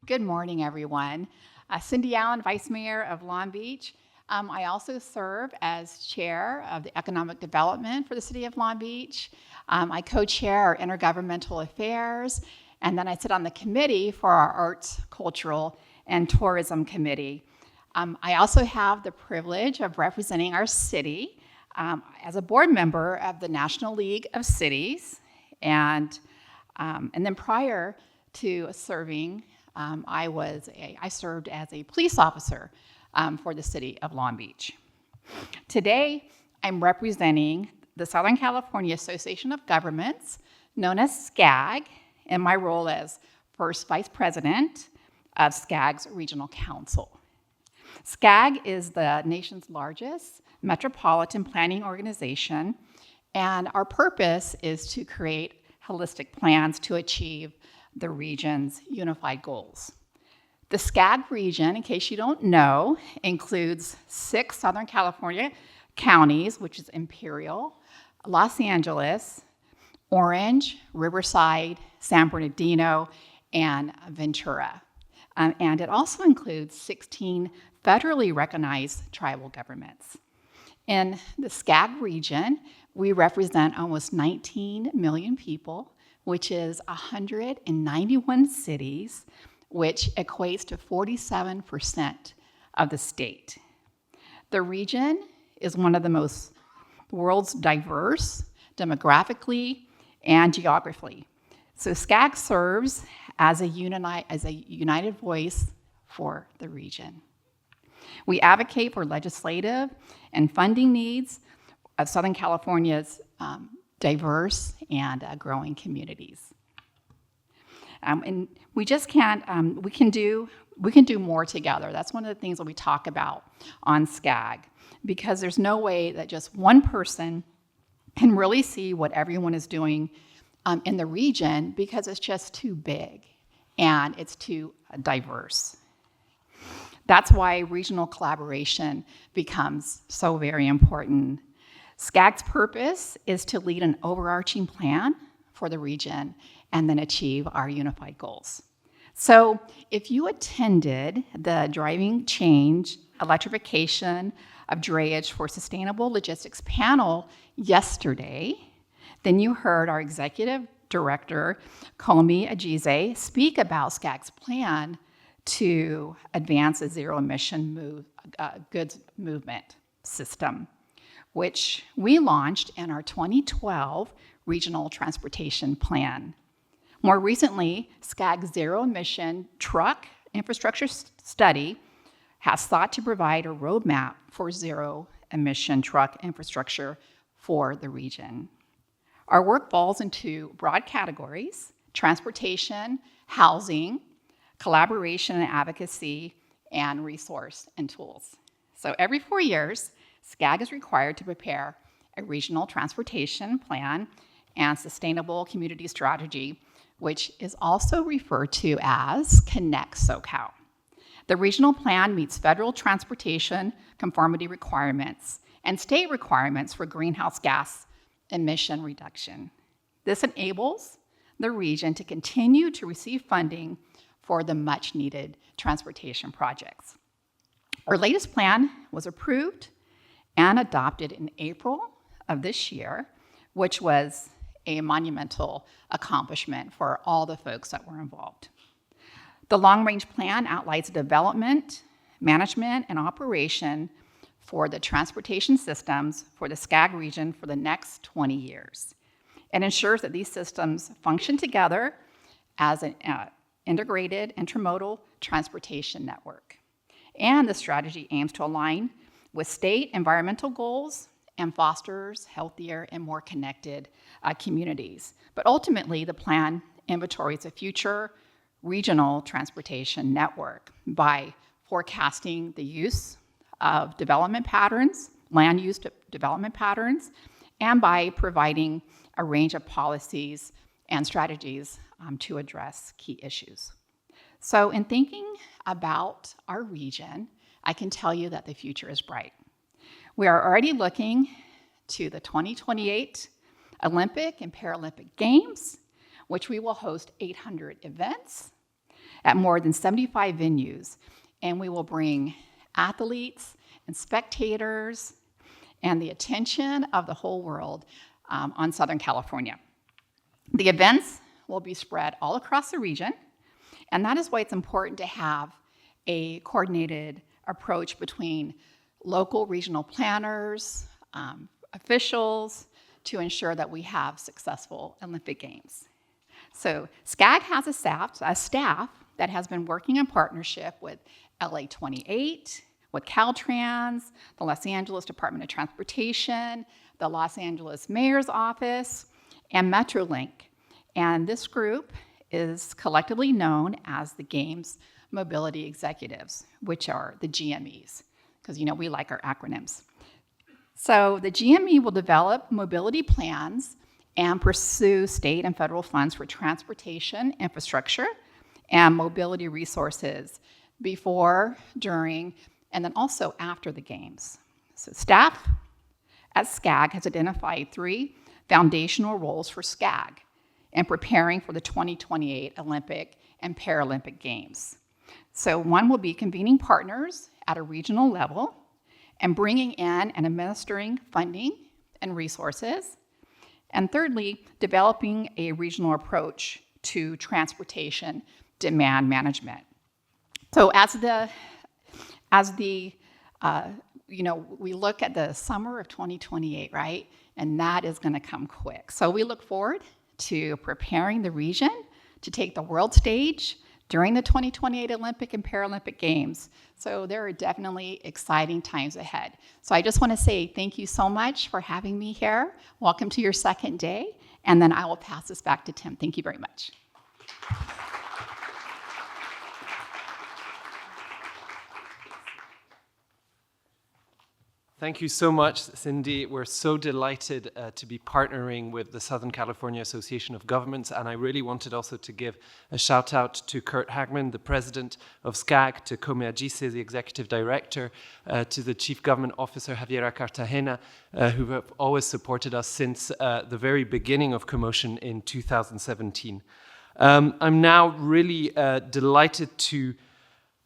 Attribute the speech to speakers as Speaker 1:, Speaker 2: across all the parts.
Speaker 1: Good morning, everyone. Cindy Allen, Vice Mayor of Long Beach. I also serve as Chair of the Economic Development for the City of Long Beach. I co-chair our Intergovernmental Affairs, and then I sit on the committee for our Arts, Cultural, and Tourism Committee. I also have the privilege of representing our city as a board member of the National League of Cities, and then prior to serving, I served as a police officer for the city of Long Beach. Today, I'm representing the Southern California Association of Governments, known as SCAG, in my role as First Vice President of SCAG's Regional Council. SCAG is the nation's largest metropolitan planning organization, and our purpose is to create holistic plans to achieve the region's unified goals. The SCAG region, in case you don't know, includes 6 Southern California counties, which is Imperial, Los Angeles, Orange, Riverside, San Bernardino, and Ventura. And it also includes 16 federally recognized tribal governments. In the SCAG region, we represent almost 19 million people, which is 191 cities, which equates to 47% of the state. The region is one of the world's diverse demographically and geographically. So SCAG serves as a united voice for the region. We advocate for legislative and funding needs of Southern California's diverse and growing communities. And we just can't, we can do more together. That's one of the things that we talk about on SCAG, because there's no way that just one person can really see what everyone is doing in the region, because it's just too big and it's too diverse. That's why regional collaboration becomes so very important. SCAG's purpose is to lead an overarching plan for the region and then achieve our unified goals. So if you attended the Driving Change Electrification of Drayage for Sustainable Logistics panel yesterday, then you heard our Executive Director, Komi Ajize, speak about SCAG's plan to advance a zero-emission goods movement system, which we launched in our 2012 Regional Transportation Plan. More recently, SCAG's zero-emission truck infrastructure study has sought to provide a roadmap for zero-emission truck infrastructure for the region. Our work falls into broad categories: transportation, housing, collaboration and advocacy, and resource and tools. So every 4 years, SCAG is required to prepare a regional transportation plan and sustainable community strategy, which is also referred to as Connect SoCal. The regional plan meets federal transportation conformity requirements and state requirements for greenhouse gas emission reduction. This enables the region to continue to receive funding for the much-needed transportation projects. Our latest plan was approved and adopted in April of this year, which was a monumental accomplishment for all the folks that were involved. The long-range plan outlines the development, management, and operation for the transportation systems for the SCAG region for the next 20 years. It ensures that these systems function together as an integrated intermodal transportation network. And the strategy aims to align with state environmental goals and fosters healthier and more connected communities. But ultimately, the plan inventories a future regional transportation network by forecasting the use of development patterns, land use development patterns, and by providing a range of policies and strategies to address key issues. So in thinking about our region, I can tell you that the future is bright. We are already looking to the 2028 Olympic and Paralympic Games. which we will host 800 events at more than 75 venues. And we will bring athletes and spectators and the attention of the whole world on Southern California. The events will be spread all across the region, and that is why it's important to have a coordinated approach between local regional planners, officials, to ensure that we have successful Olympic Games. So SCAG has a staff that has been working in partnership with LA 28, with Caltrans, the Los Angeles Department of Transportation, the Los Angeles Mayor's Office, and Metrolink. And this group is collectively known as the Games Mobility Executives, which are the GMEs, because we like our acronyms. So the GME will develop mobility plans and pursue state and federal funds for transportation infrastructure and mobility resources before, during, and then also after the Games. So staff at SCAG has identified 3 foundational roles for SCAG in preparing for the 2028 Olympic and Paralympic Games. So one will be convening partners at a regional level and bringing in and administering funding and resources. And thirdly, developing a regional approach to transportation demand management. So we look at the summer of 2028, right? And that is going to come quick. So we look forward to preparing the region to take the world stage during the 2028 Olympic and Paralympic Games. So there are definitely exciting times ahead. So I just want to say thank you so much for having me here. Welcome to your second day. And then I will pass this back to Tim. Thank you very much.
Speaker 2: Thank you so much, Cindy. We're so delighted to be partnering with the Southern California Association of Governments, and I really wanted also to give a shout out to Kurt Hagman, the president of SCAG, to Kome Ajise, the executive director, to the chief government officer, Javiera Cartagena, who have always supported us since the very beginning of CoMotion in 2017. I'm now really delighted to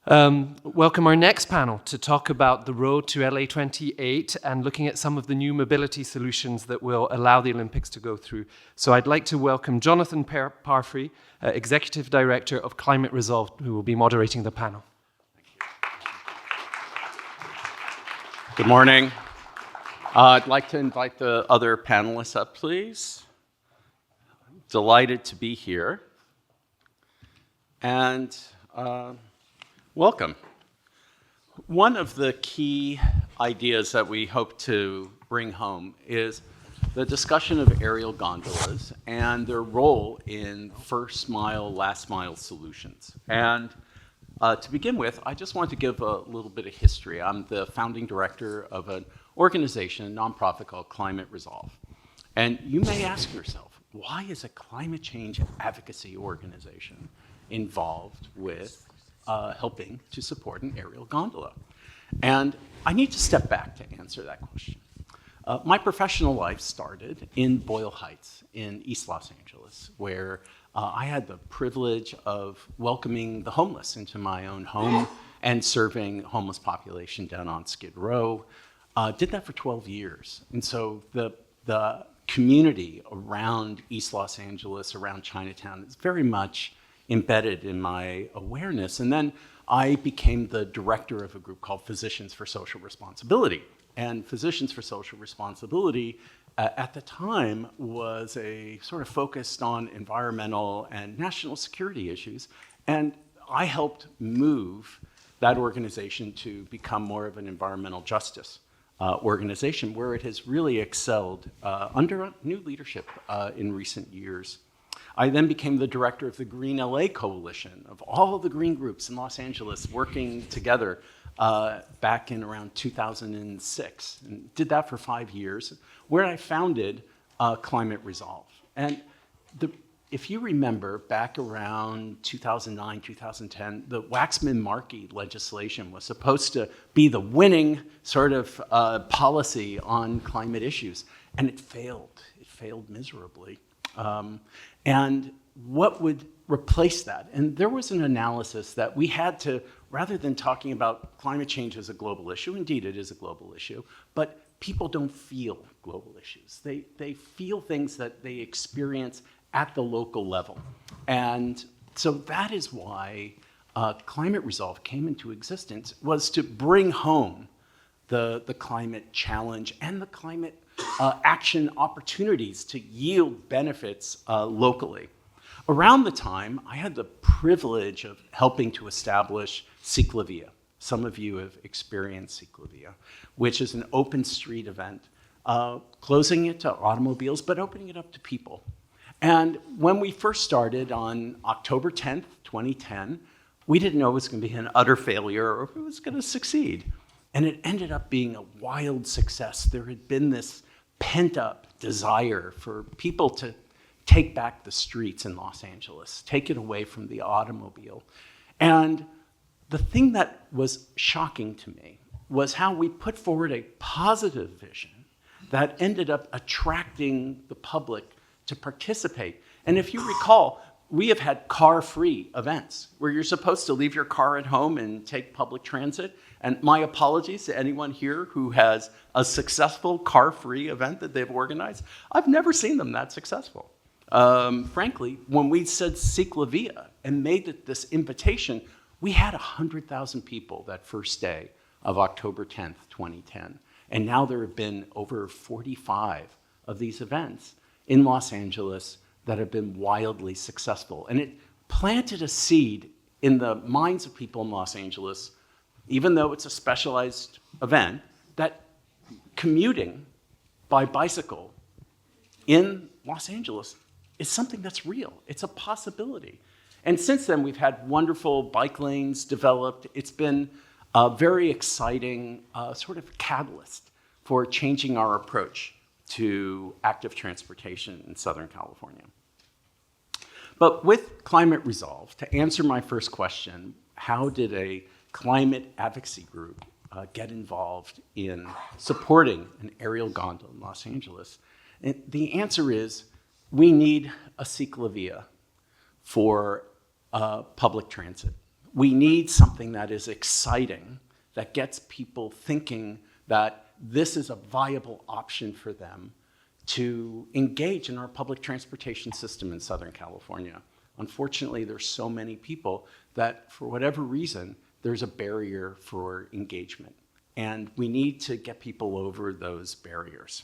Speaker 2: welcome our next panel to talk about the road to LA 28 and looking at some of the new mobility solutions that will allow the Olympics to go through. So I'd like to welcome Jonathan Parfrey, Executive Director of Climate Resolve, who will be moderating the panel.
Speaker 3: Thank you. Good morning. I'd like to invite the other panelists up, please. Delighted to be here. And welcome. One of the key ideas that we hope to bring home is the discussion of aerial gondolas and their role in first mile, last mile solutions. And to begin with, I just want to give a little bit of history. I'm the founding director of an organization, a nonprofit called Climate Resolve. And you may ask yourself, why is a climate change advocacy organization involved with helping to support an aerial gondola? And I need to step back to answer that question. My professional life started in Boyle Heights in East Los Angeles, where I had the privilege of welcoming the homeless into my own home and serving homeless population down on Skid Row. Did that for 12 years. And so the community around East Los Angeles, around Chinatown, is very much embedded in my awareness. And then I became the director of a group called Physicians for Social Responsibility. And Physicians for Social Responsibility at the time was a sort of focused on environmental and national security issues. And I helped move that organization to become more of an environmental justice organization, where it has really excelled under new leadership in recent years. I then became the director of the Green LA Coalition, of all of the green groups in Los Angeles working together back in around 2006, and did that for 5 years, where I founded Climate Resolve. And if you remember, back around 2009, 2010, the Waxman-Markey legislation was supposed to be the winning sort of policy on climate issues, and it failed. It failed miserably. And what would replace that? And there was an analysis that we had to, rather than talking about climate change as a global issue, indeed it is a global issue, but people don't feel global issues. They feel things that they experience at the local level. And so that is why Climate Resolve came into existence, was to bring home the climate challenge and the climate action opportunities to yield benefits locally. Around the time, I had the privilege of helping to establish Ciclavia. Some of you have experienced Ciclavia, which is an open street event, closing it to automobiles, but opening it up to people. And when we first started on October 10th, 2010, we didn't know it was going to be an utter failure or if it was going to succeed. And it ended up being a wild success. There had been this pent-up desire for people to take back the streets in Los Angeles, take it away from the automobile. And the thing that was shocking to me was how we put forward a positive vision that ended up attracting the public to participate. And if you recall, we have had car-free events where you're supposed to leave your car at home and take public transit. And my apologies to anyone here who has a successful car-free event that they've organized. I've never seen them that successful. Frankly, when we said Ciclavia and made it this invitation, we had 100,000 people that first day of October 10th, 2010. And now there have been over 45 of these events in Los Angeles that have been wildly successful. And it planted a seed in the minds of people in Los Angeles, even though it's a specialized event, that commuting by bicycle in Los Angeles is something that's real. It's a possibility. And since then, we've had wonderful bike lanes developed. It's been a very exciting sort of catalyst for changing our approach to active transportation in Southern California. But with Climate Resolve, to answer my first question, how did a climate advocacy group get involved in supporting an aerial gondola in Los Angeles? And the answer is, we need a Ciclavia for public transit. We need something that is exciting, that gets people thinking that this is a viable option for them to engage in our public transportation system in Southern California. Unfortunately, there's so many people that, for whatever reason, there's a barrier for engagement. And we need to get people over those barriers.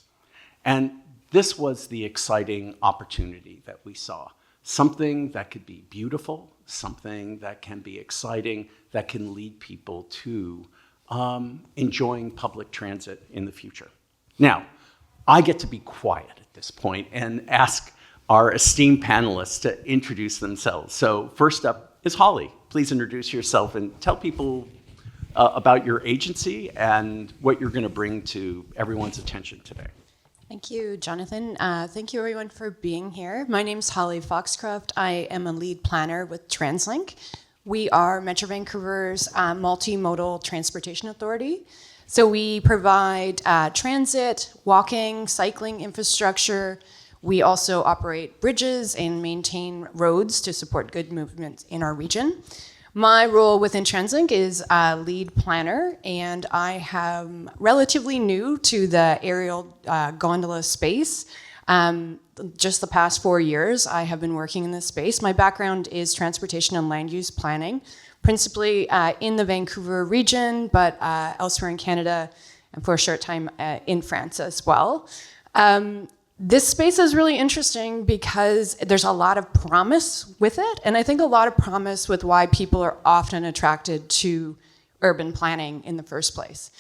Speaker 3: And this was the exciting opportunity that we saw. Something that could be beautiful, something that can be exciting, that can lead people to enjoying public transit in the future. Now, I get to be quiet at this point and ask our esteemed panelists to introduce themselves. So first up is Holly. Please introduce yourself and tell people about your agency and what you're going to bring to everyone's attention today.
Speaker 4: Thank you, Jonathan. Thank you, everyone, for being here. My name is Holly Foxcroft. I am a lead planner with Translink. We are Metro Vancouver's multimodal transportation authority. So we provide transit, walking, cycling infrastructure. We also operate bridges and maintain roads to support good movement in our region. My role within Translink is lead planner, and I am relatively new to the aerial gondola space. Just the past 4 years, I have been working in this space. My background is transportation and land use planning, principally in the Vancouver region, but elsewhere in Canada, and for a short time in France as well. This space is really interesting because there's a lot of promise with it, and I think a lot of promise with why people are often attracted to urban planning in the first place.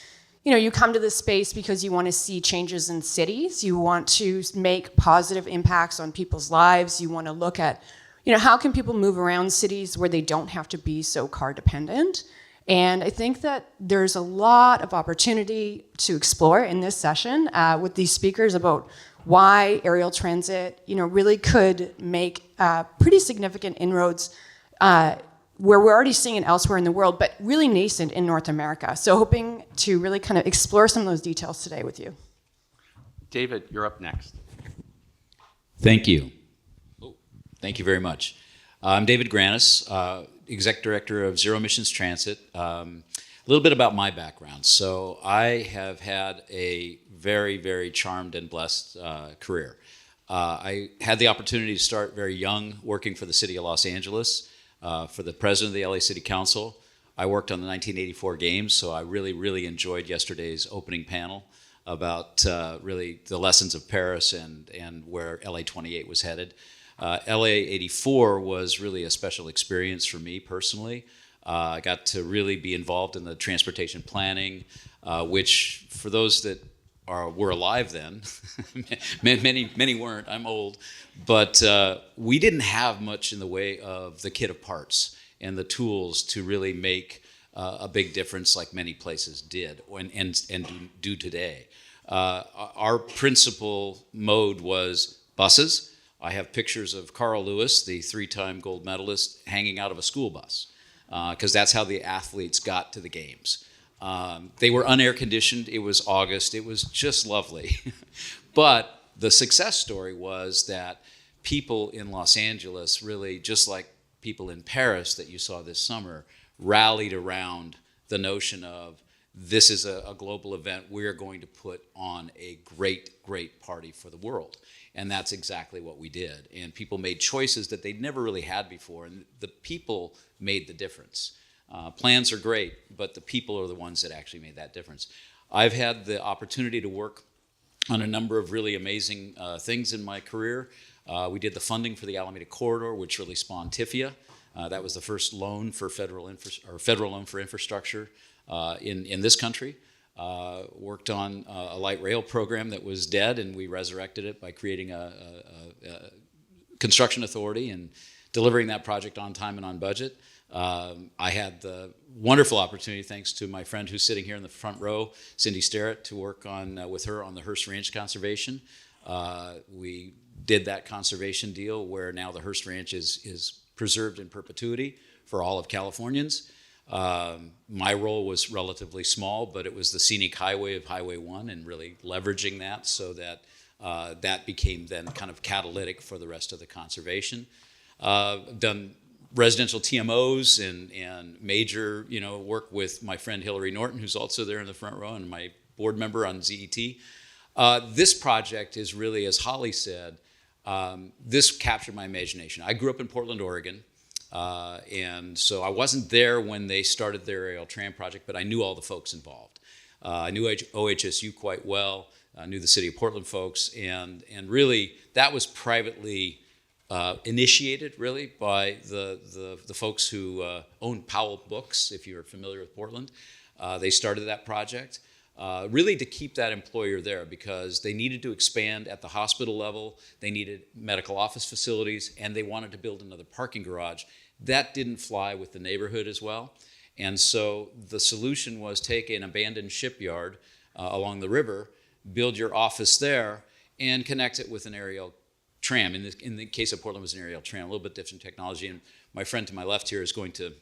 Speaker 4: You know, you come to this space because you want to see changes in cities, you want to make positive impacts on people's lives, you want to look at, you know, how can people move around cities where they don't have to be so car dependent? And I think that there's a lot of opportunity to explore in this session with these speakers about why aerial transit, you know, really could make pretty significant inroads where we're already seeing it elsewhere in the world, but really nascent in North America. So hoping to really kind of explore some of those details today with you.
Speaker 3: David, you're up next.
Speaker 5: Thank you. Thank you very much. I'm David Grannis, Exec Director of Zero Emissions Transit. A little bit about my background. So I have had a very, very charmed and blessed career. I had the opportunity to start very young working for the City of Los Angeles, for the President of the LA City Council. I worked on the 1984 games, so I really, really enjoyed yesterday's opening panel about really the lessons of Paris and where LA 28 was headed. LA 84 was really a special experience for me personally. I got to really be involved in the transportation planning, which for those that were alive then, many weren't, I'm old, but we didn't have much in the way of the kit of parts and the tools to really make a big difference like many places did and do today. Our principal mode was buses. I have pictures of Carl Lewis, the 3-time gold medalist, hanging out of a school bus, because that's how the athletes got to the games. They were unair conditioned. It was August. It was just lovely. But the success story was that people in Los Angeles really, just like people in Paris that you saw this summer, rallied around the notion of this is a global event. We're going to put on a great, great party for the world. And that's exactly what we did. And people made choices that they'd never really had before. And the people made the difference. Plans are great, but the people are the ones that actually made that difference. I've had the opportunity to work on a number of really amazing things in my career. We did the funding for the Alameda Corridor, which really spawned TIFIA. That was the first loan for federal loan for infrastructure in this country. Worked on a light rail program that was dead, and we resurrected it by creating a construction authority and delivering that project on time and on budget. I had the wonderful opportunity, thanks to my friend who's sitting here in the front row, Cindy Sterrett, to work with her on the Hearst Ranch conservation. We did that conservation deal where now the Hearst Ranch is preserved in perpetuity for all of Californians. My role was relatively small, but it was the scenic highway of Highway 1 and really leveraging that so that that became then kind of catalytic for the rest of the conservation. Done residential TMOs and major work with my friend Hillary Norton, who's also there in the front row, and my board member on ZET. This project is really, as Holly said, this captured my imagination. I grew up in Portland, Oregon. And so I wasn't there when they started their aerial tram project, but I knew all the folks involved. I knew OHSU quite well. I knew the city of Portland folks, and really that was privately initiated really by the folks who owned Powell Books, if you're familiar with Portland. They started that project. Really to keep that employer there because they needed to expand at the hospital level, they needed medical office facilities, and they wanted to build another parking garage. That didn't fly with the neighborhood as well. And so the solution was take an abandoned shipyard along the river, build your office there, and connect it with an aerial tram. In the case of Portland, it was an aerial tram, a little bit different technology. And my friend to my left here is going to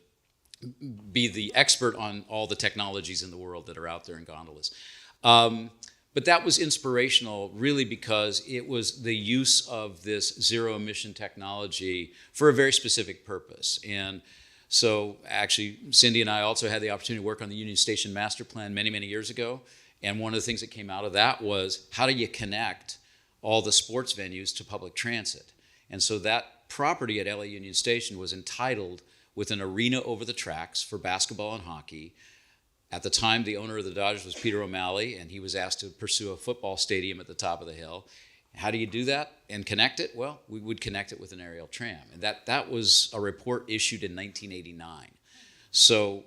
Speaker 5: be the expert on all the technologies in the world that are out there in gondolas. But that was inspirational really because it was the use of this zero emission technology for a very specific purpose. And so actually Cindy and I also had the opportunity to work on the Union Station master plan many, many years ago. And one of the things that came out of that was how do you connect all the sports venues to public transit? And so that property at LA Union Station was entitled with an arena over the tracks for basketball and hockey. At the time, the owner of the Dodgers was Peter O'Malley, and he was asked to pursue a football stadium at the top of the hill. How do you do that and connect it? Well, we would connect it with an aerial tram. And that was a report issued in 1989. So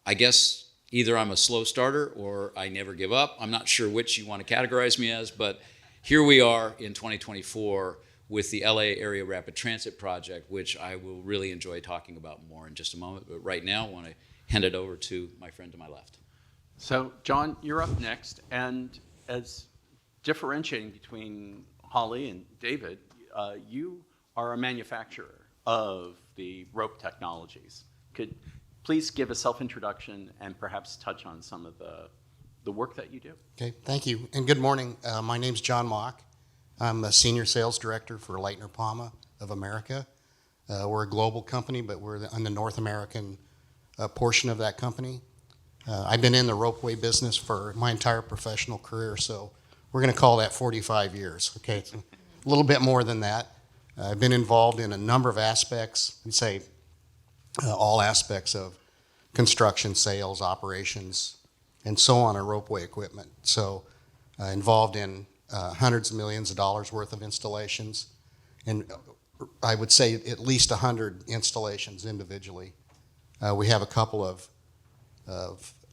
Speaker 5: I guess either I'm a slow starter or I never give up. I'm not sure which you want to categorize me as, but here we are in 2024 with the LA Area Rapid Transit Project, which I will really enjoy talking about more in just a moment. But right now, I want to hand it over to my friend to my left.
Speaker 3: So, John, you're up next. And as differentiating between Holly and David, you are a manufacturer of the rope technologies. Could please give a self-introduction and perhaps touch on some of the work that you do?
Speaker 6: Okay, thank you, and good morning. My name's John Mauch. I'm a senior sales director for Leitner-Poma of America. We're a global company, but we're on the North American portion of that company. I've been in the ropeway business for my entire professional career, so we're going to call that 45 years. Okay, it's a little bit more than that. I've been involved in a number of aspects, we'd say all aspects of construction, sales, operations, and so on, of ropeway equipment. So involved in hundreds of millions of dollars worth of installations, and I would say at least 100 installations individually. We have a couple of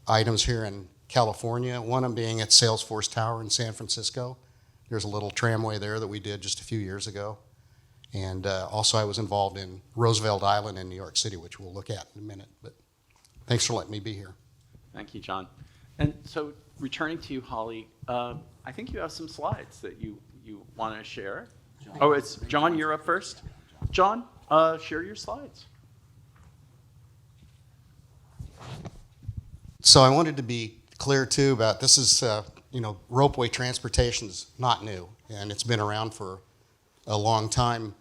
Speaker 6: items here in California, one of them being at Salesforce Tower in San Francisco. There's a little tramway there that we did just a few years ago. And also I was involved in Roosevelt Island in New York City, which we'll look at in a minute. But thanks for letting me be here.
Speaker 3: Thank you, John. And so returning to you, Holly, I think you have some slides that you want to share. Oh, it's John, you're up first. John, share your slides.
Speaker 6: So I wanted to be clear too about this is, ropeway transportation is not new, and it's been around for a long time.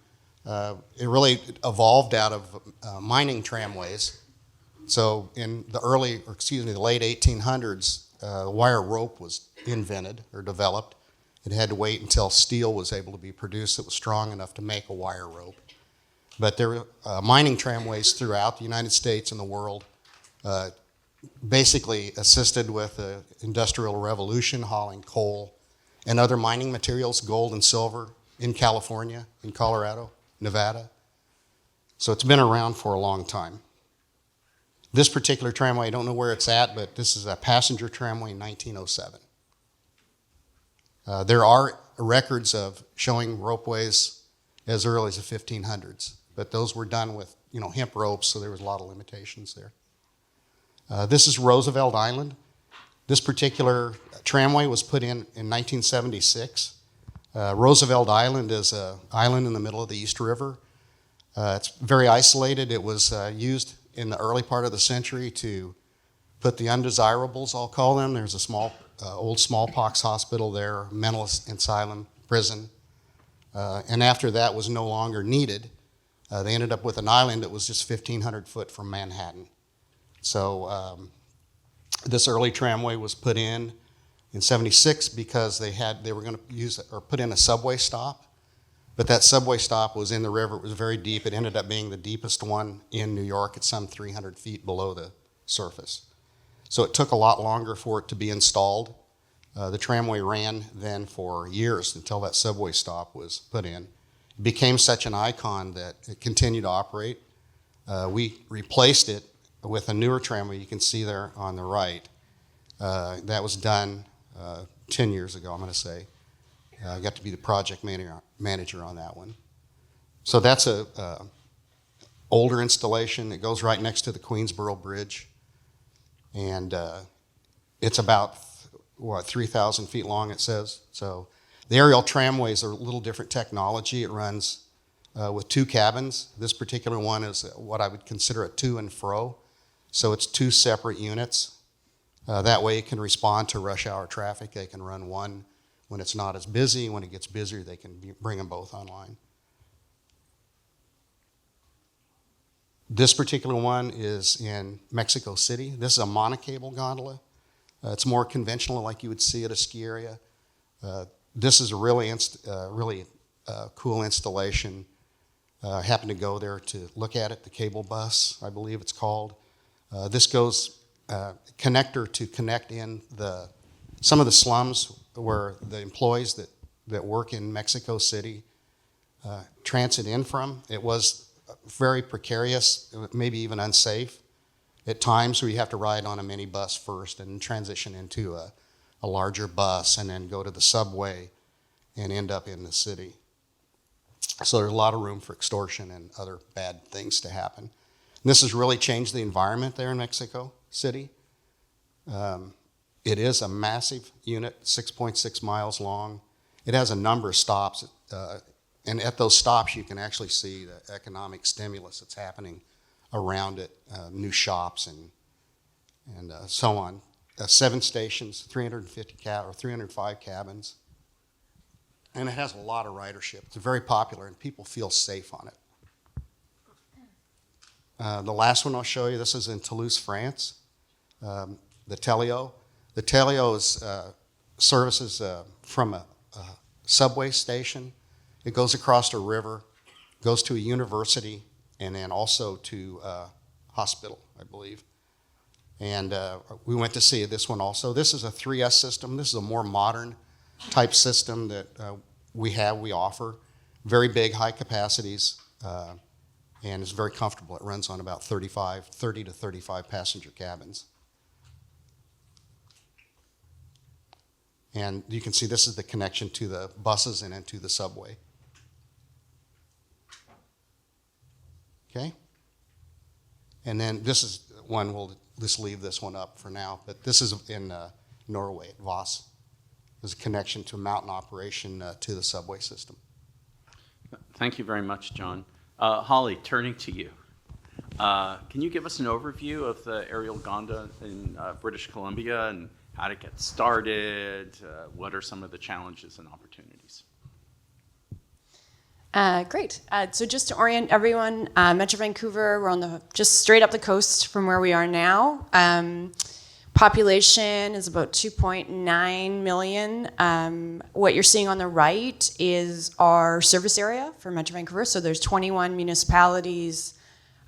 Speaker 6: It really evolved out of mining tramways. So in the late 1800s, wire rope was invented or developed. It had to wait until steel was able to be produced that was strong enough to make a wire rope. But there were mining tramways throughout the United States and the world, basically assisted with the Industrial Revolution, hauling coal and other mining materials, gold and silver, in California, in Colorado, Nevada. So it's been around for a long time. This particular tramway, I don't know where it's at, but this is a passenger tramway in 1907. There are records of showing ropeways as early as the 1500s, but those were done with hemp ropes, so there was a lot of limitations there. This is Roosevelt Island. This particular tramway was put in 1976. Roosevelt Island is an island in the middle of the East River. It's very isolated. It was used in the early part of the century to put the undesirables, I'll call them. There's a small, old smallpox hospital there, mental asylum, prison. And after that was no longer needed, they ended up with an island that was just 1,500 foot from Manhattan. So this early tramway was put in 76 because they were going to use or put in a subway stop. But that subway stop was in the river. It was very deep. It ended up being the deepest one in New York at some 300 feet below the surface. So it took a lot longer for it to be installed. The tramway ran then for years until that subway stop was put in. It became such an icon that it continued to operate. We replaced it with a newer tramway you can see there on the right. That was done 10 years ago, I'm going to say. I got to be the project manager on that one. So that's a older installation. It goes right next to the Queensboro Bridge. And it's about, 3,000 feet long, it says. So the aerial tramways are a little different technology. It runs with two cabins. This particular one is what I would consider a to and fro. So it's two separate units. That way it can respond to rush hour traffic. They can run one when it's not as busy. When it gets busier, they can bring them both online. This particular one is in Mexico City. This is a monocable gondola. It's more conventional like you would see at a ski area. This is a really cool installation. I happened to go there to look at it, the cable bus, I believe it's called. This goes connector to connect in some of the slums where the employees that work in Mexico City transit in from. It was very precarious, maybe even unsafe at times, where you have to ride on a minibus first and transition into a larger bus and then go to the subway and end up in the city. So there's a lot of room for extortion and other bad things to happen. And this has really changed the environment there in Mexico City. It is a massive unit, 6.6 miles long. It has a number of stops, and at those stops you can actually see the economic stimulus that's happening around it, new shops and so on. 7 stations, 305 cabins. And it has a lot of ridership. It's very popular, and people feel safe on it. The last one I'll show you, this is in Toulouse, France, the Telio. The Telio is, services from a subway station. It goes across a river, goes to a university, and then also to a hospital, I believe. And we went to see this one also. This is a 3S system. This is a more modern type system that we offer. Very big, high capacities, and it's very comfortable. It runs on about 30 to 35 passenger cabins. And you can see this is the connection to the buses and into the subway. Okay? And then this is one, we'll just leave this one up for now, but this is in Norway at Voss. There's a connection to mountain operation to the subway system.
Speaker 3: Thank you very much, John. Holly, turning to you. Can you give us an overview of the aerial gondola in British Columbia and how to get started? What are some of the challenges and opportunities?
Speaker 4: Great. So just to orient everyone, Metro Vancouver, we're on just straight up the coast from where we are now. Population is about 2.9 million. What you're seeing on the right is our service area for Metro Vancouver. So there's 21 municipalities,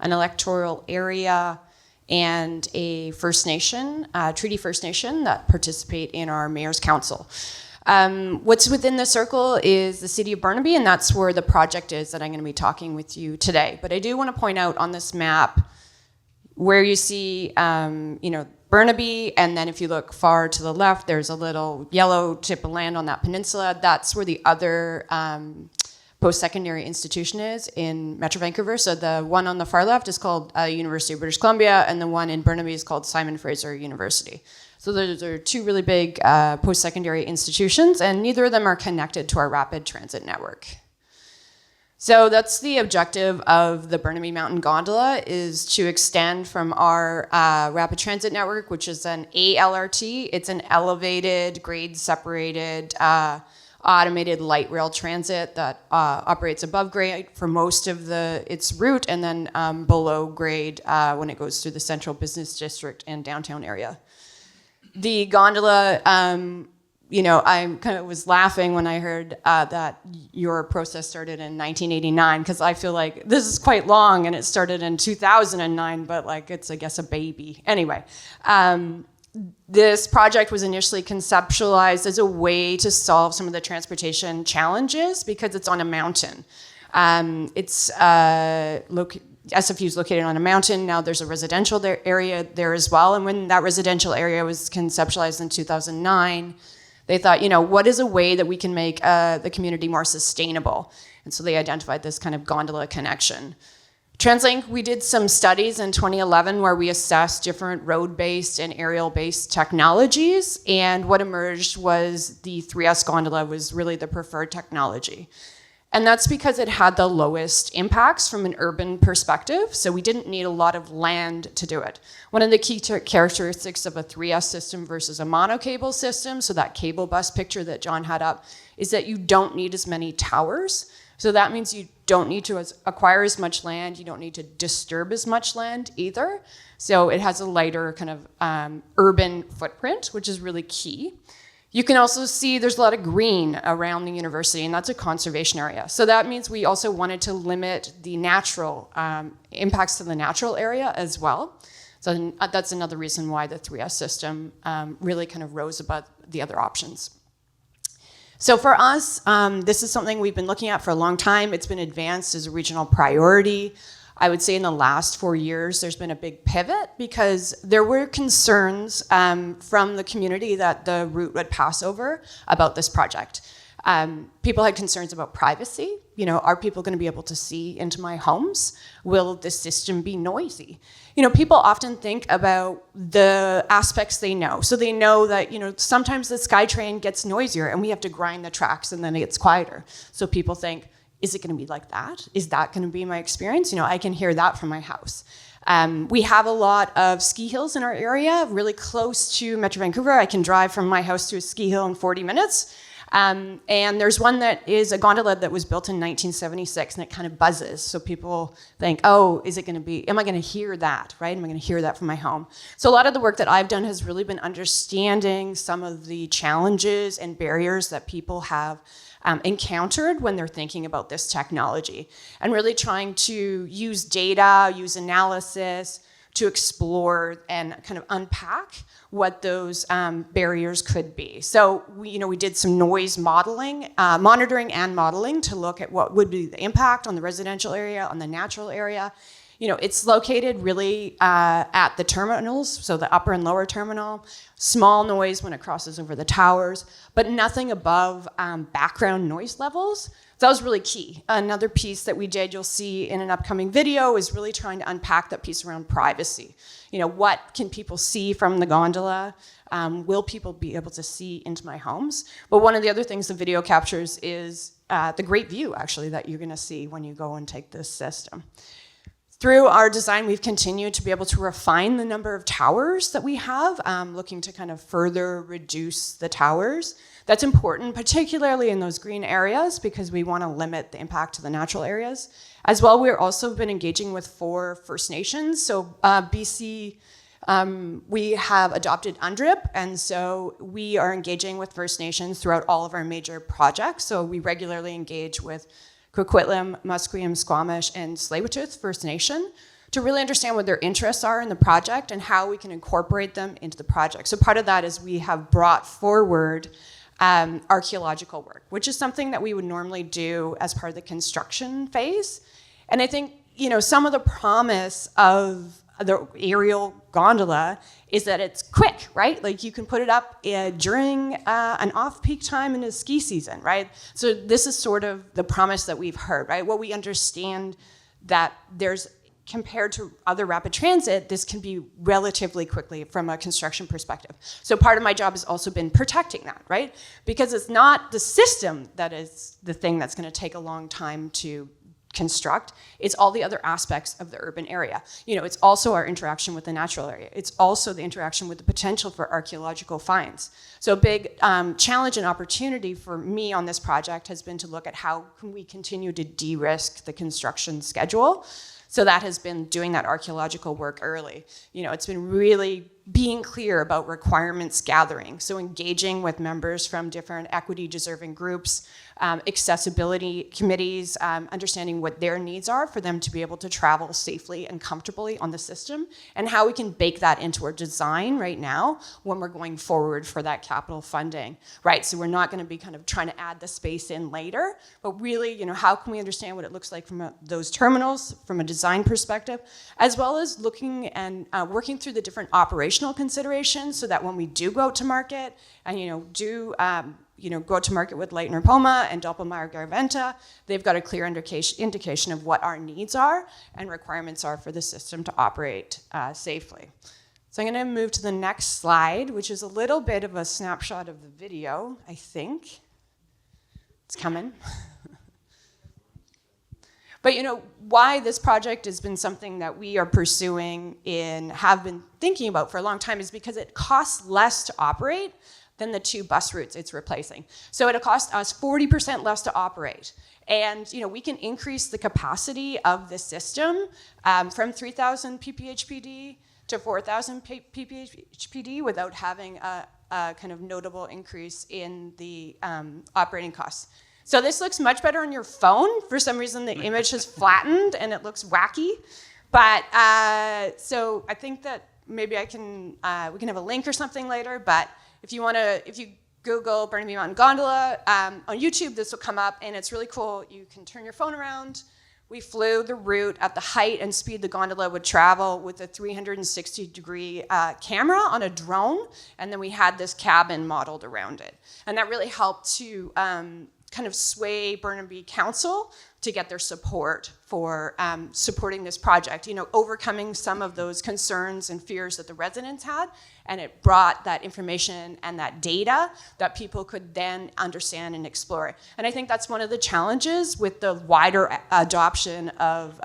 Speaker 4: an electoral area, and a First Nation, Treaty First Nation that participate in our Mayor's Council. What's within the circle is the city of Burnaby, and that's where the project is that I'm going to be talking with you today. But I do want to point out on this map where you see, Burnaby, and then if you look far to the left, there's a little yellow tip of land on that peninsula. That's where the other post-secondary institution is in Metro Vancouver. So the one on the far left is called University of British Columbia, and the one in Burnaby is called Simon Fraser University. So those are two really big post-secondary institutions, and neither of them are connected to our rapid transit network. So that's the objective of the Burnaby Mountain Gondola, is to extend from our rapid transit network, which is an ALRT. It's an elevated, grade-separated, automated light rail transit that operates above grade for most of its route, and then below grade when it goes through the central business district and downtown area. The gondola, I kind of was laughing when I heard that your process started in 1989, because I feel like this is quite long, and it started in 2009, but it's, I guess, a baby. Anyway, this project was initially conceptualized as a way to solve some of the transportation challenges because it's on a mountain. SFU is located on a mountain. Now there's a residential area there as well. And when that residential area was conceptualized in 2009, they thought, what is a way that we can make the community more sustainable? And so they identified this kind of gondola connection. Translink, we did some studies in 2011 where we assessed different road-based and aerial-based technologies. And what emerged was the 3S gondola was really the preferred technology. And that's because it had the lowest impacts from an urban perspective, so we didn't need a lot of land to do it. One of the key characteristics of a 3S system versus a monocable system, so that cable bus picture that John had up, is that you don't need as many towers. So that means you don't need to acquire as much land, you don't need to disturb as much land either. So it has a lighter kind of urban footprint, which is really key. You can also see there's a lot of green around the university, and that's a conservation area. So that means we also wanted to limit the natural impacts to the natural area as well. So that's another reason why the 3S system really kind of rose above the other options. So for us, this is something we've been looking at for a long time. It's been advanced as a regional priority. I would say in the last 4 years, there's been a big pivot because there were concerns from the community that the route would pass over about this project. People had concerns about privacy. Are people going to be able to see into my homes? Will this system be noisy? People often think about the aspects they know. So they know that, sometimes the SkyTrain gets noisier and we have to grind the tracks and then it gets quieter. So people think, is it going to be like that? Is that going to be my experience? I can hear that from my house. We have a lot of ski hills in our area, really close to Metro Vancouver. I can drive from my house to a ski hill in 40 minutes. And there's one that is a gondola that was built in 1976, and it kind of buzzes. So people think, oh, am I going to hear that, right? Am I going to hear that from my home? So a lot of the work that I've done has really been understanding some of the challenges and barriers that people have encountered when they're thinking about this technology, and really trying to use data, use analysis to explore and kind of unpack what those barriers could be. So we did some noise modeling, monitoring and modeling to look at what would be the impact on the residential area, on the natural area. It's located really at the terminals, so the upper and lower terminal, small noise when it crosses over the towers, but nothing above background noise levels. So that was really key. Another piece that we did, you'll see in an upcoming video, is really trying to unpack that piece around privacy. What can people see from the gondola? Will people be able to see into my homes? But one of the other things the video captures is the great view, actually, that you're gonna see when you go and take this system. Through our design, we've continued to be able to refine the number of towers that we have, looking to kind of further reduce the towers. That's important, particularly in those green areas, because we want to limit the impact to the natural areas. As well, we've also been engaging with 4 First Nations. So BC, we have adopted UNDRIP, and so we are engaging with First Nations throughout all of our major projects. So we regularly engage with Coquitlam, Musqueam, Squamish, and Tsleil-Waututh First Nation to really understand what their interests are in the project and how we can incorporate them into the project. So part of that is we have brought forward archaeological work, which is something that we would normally do as part of the construction phase. And I think, some of the promise of the aerial gondola is that it's quick, right? Like you can put it up during an off-peak time in a ski season, right? So this is sort of the promise that we've heard, right? What we understand that there's, compared to other rapid transit, this can be relatively quickly from a construction perspective. So part of my job has also been protecting that, right? Because it's not the system that is the thing that's gonna take a long time to construct, it's all the other aspects of the urban area. It's also our interaction with the natural area. It's also the interaction with the potential for archaeological finds. So a big challenge and opportunity for me on this project has been to look at how can we continue to de-risk the construction schedule. So that has been doing that archaeological work early. It's been really being clear about requirements gathering. So engaging with members from different equity deserving groups, accessibility committees, understanding what their needs are for them to be able to travel safely and comfortably on the system, and how we can bake that into our design right now when we're going forward for that capital funding, right? So we're not gonna be kind of trying to add the space in later, but really, how can we understand what it looks like from those terminals, from a design perspective, as well as looking and working through the different operational considerations so that when we do go out to market and go to market with Leitner-Poma and Doppelmayr-Garventa, they've got a clear indication of what our needs are and requirements are for the system to operate safely. So I'm going to move to the next slide, which is a little bit of a snapshot of the video, I think. It's coming. But why this project has been something that we are pursuing and have been thinking about for a long time is because it costs less to operate than the 2 bus routes it's replacing. So it'll cost us 40% less to operate. And we can increase the capacity of the system from 3,000 ppHPD to 4,000 ppHPD without having a kind of notable increase in the operating costs. So this looks much better on your phone. For some reason, the image has flattened and it looks wacky. But so I think that maybe we can have a link or something later. But if you Google Burnaby Mountain Gondola on YouTube, this will come up, and it's really cool. You can turn your phone around. We flew the route at the height and speed the gondola would travel with a 360-degree camera on a drone, and then we had this cabin modeled around it. And that really helped to kind of sway Burnaby Council to get their support for supporting this project, overcoming some of those concerns and fears that the residents had, and it brought that information and that data that people could then understand and explore. And I think that's one of the challenges with the wider adoption of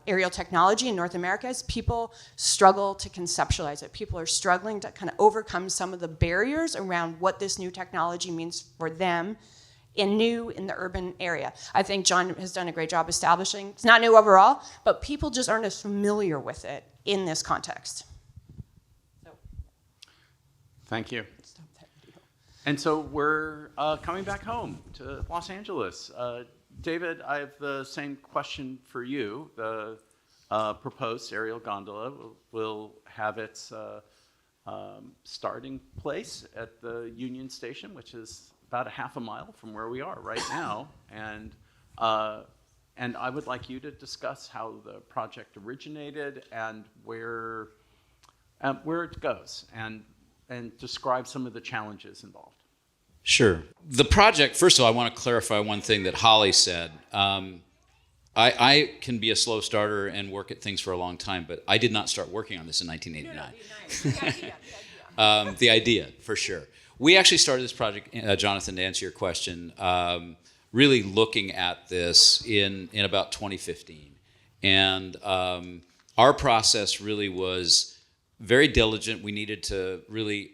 Speaker 4: aerial technology in North America is people struggle to conceptualize it. People are struggling to kind of overcome some of the barriers around what this new technology means for them and new in the urban area. I think John has done a great job establishing. It's not new overall, but people just aren't as familiar with it in this context.
Speaker 3: Thank you. And so we're coming back home to Los Angeles. David, I have the same question for you. The proposed aerial gondola will have its starting place at the Union Station, which is about a half a mile from where we are right now. And I would like you to discuss how the project originated and where it goes, and describe some of the challenges involved.
Speaker 5: Sure. The project, first of all, I want to clarify one thing that Holly said. I can be a slow starter and work at things for a long time, but I did not start working on this in 1989. The idea, for sure. We actually started this project, Jonathan, to answer your question, really looking at this in about 2015. And our process really was very diligent. We needed to really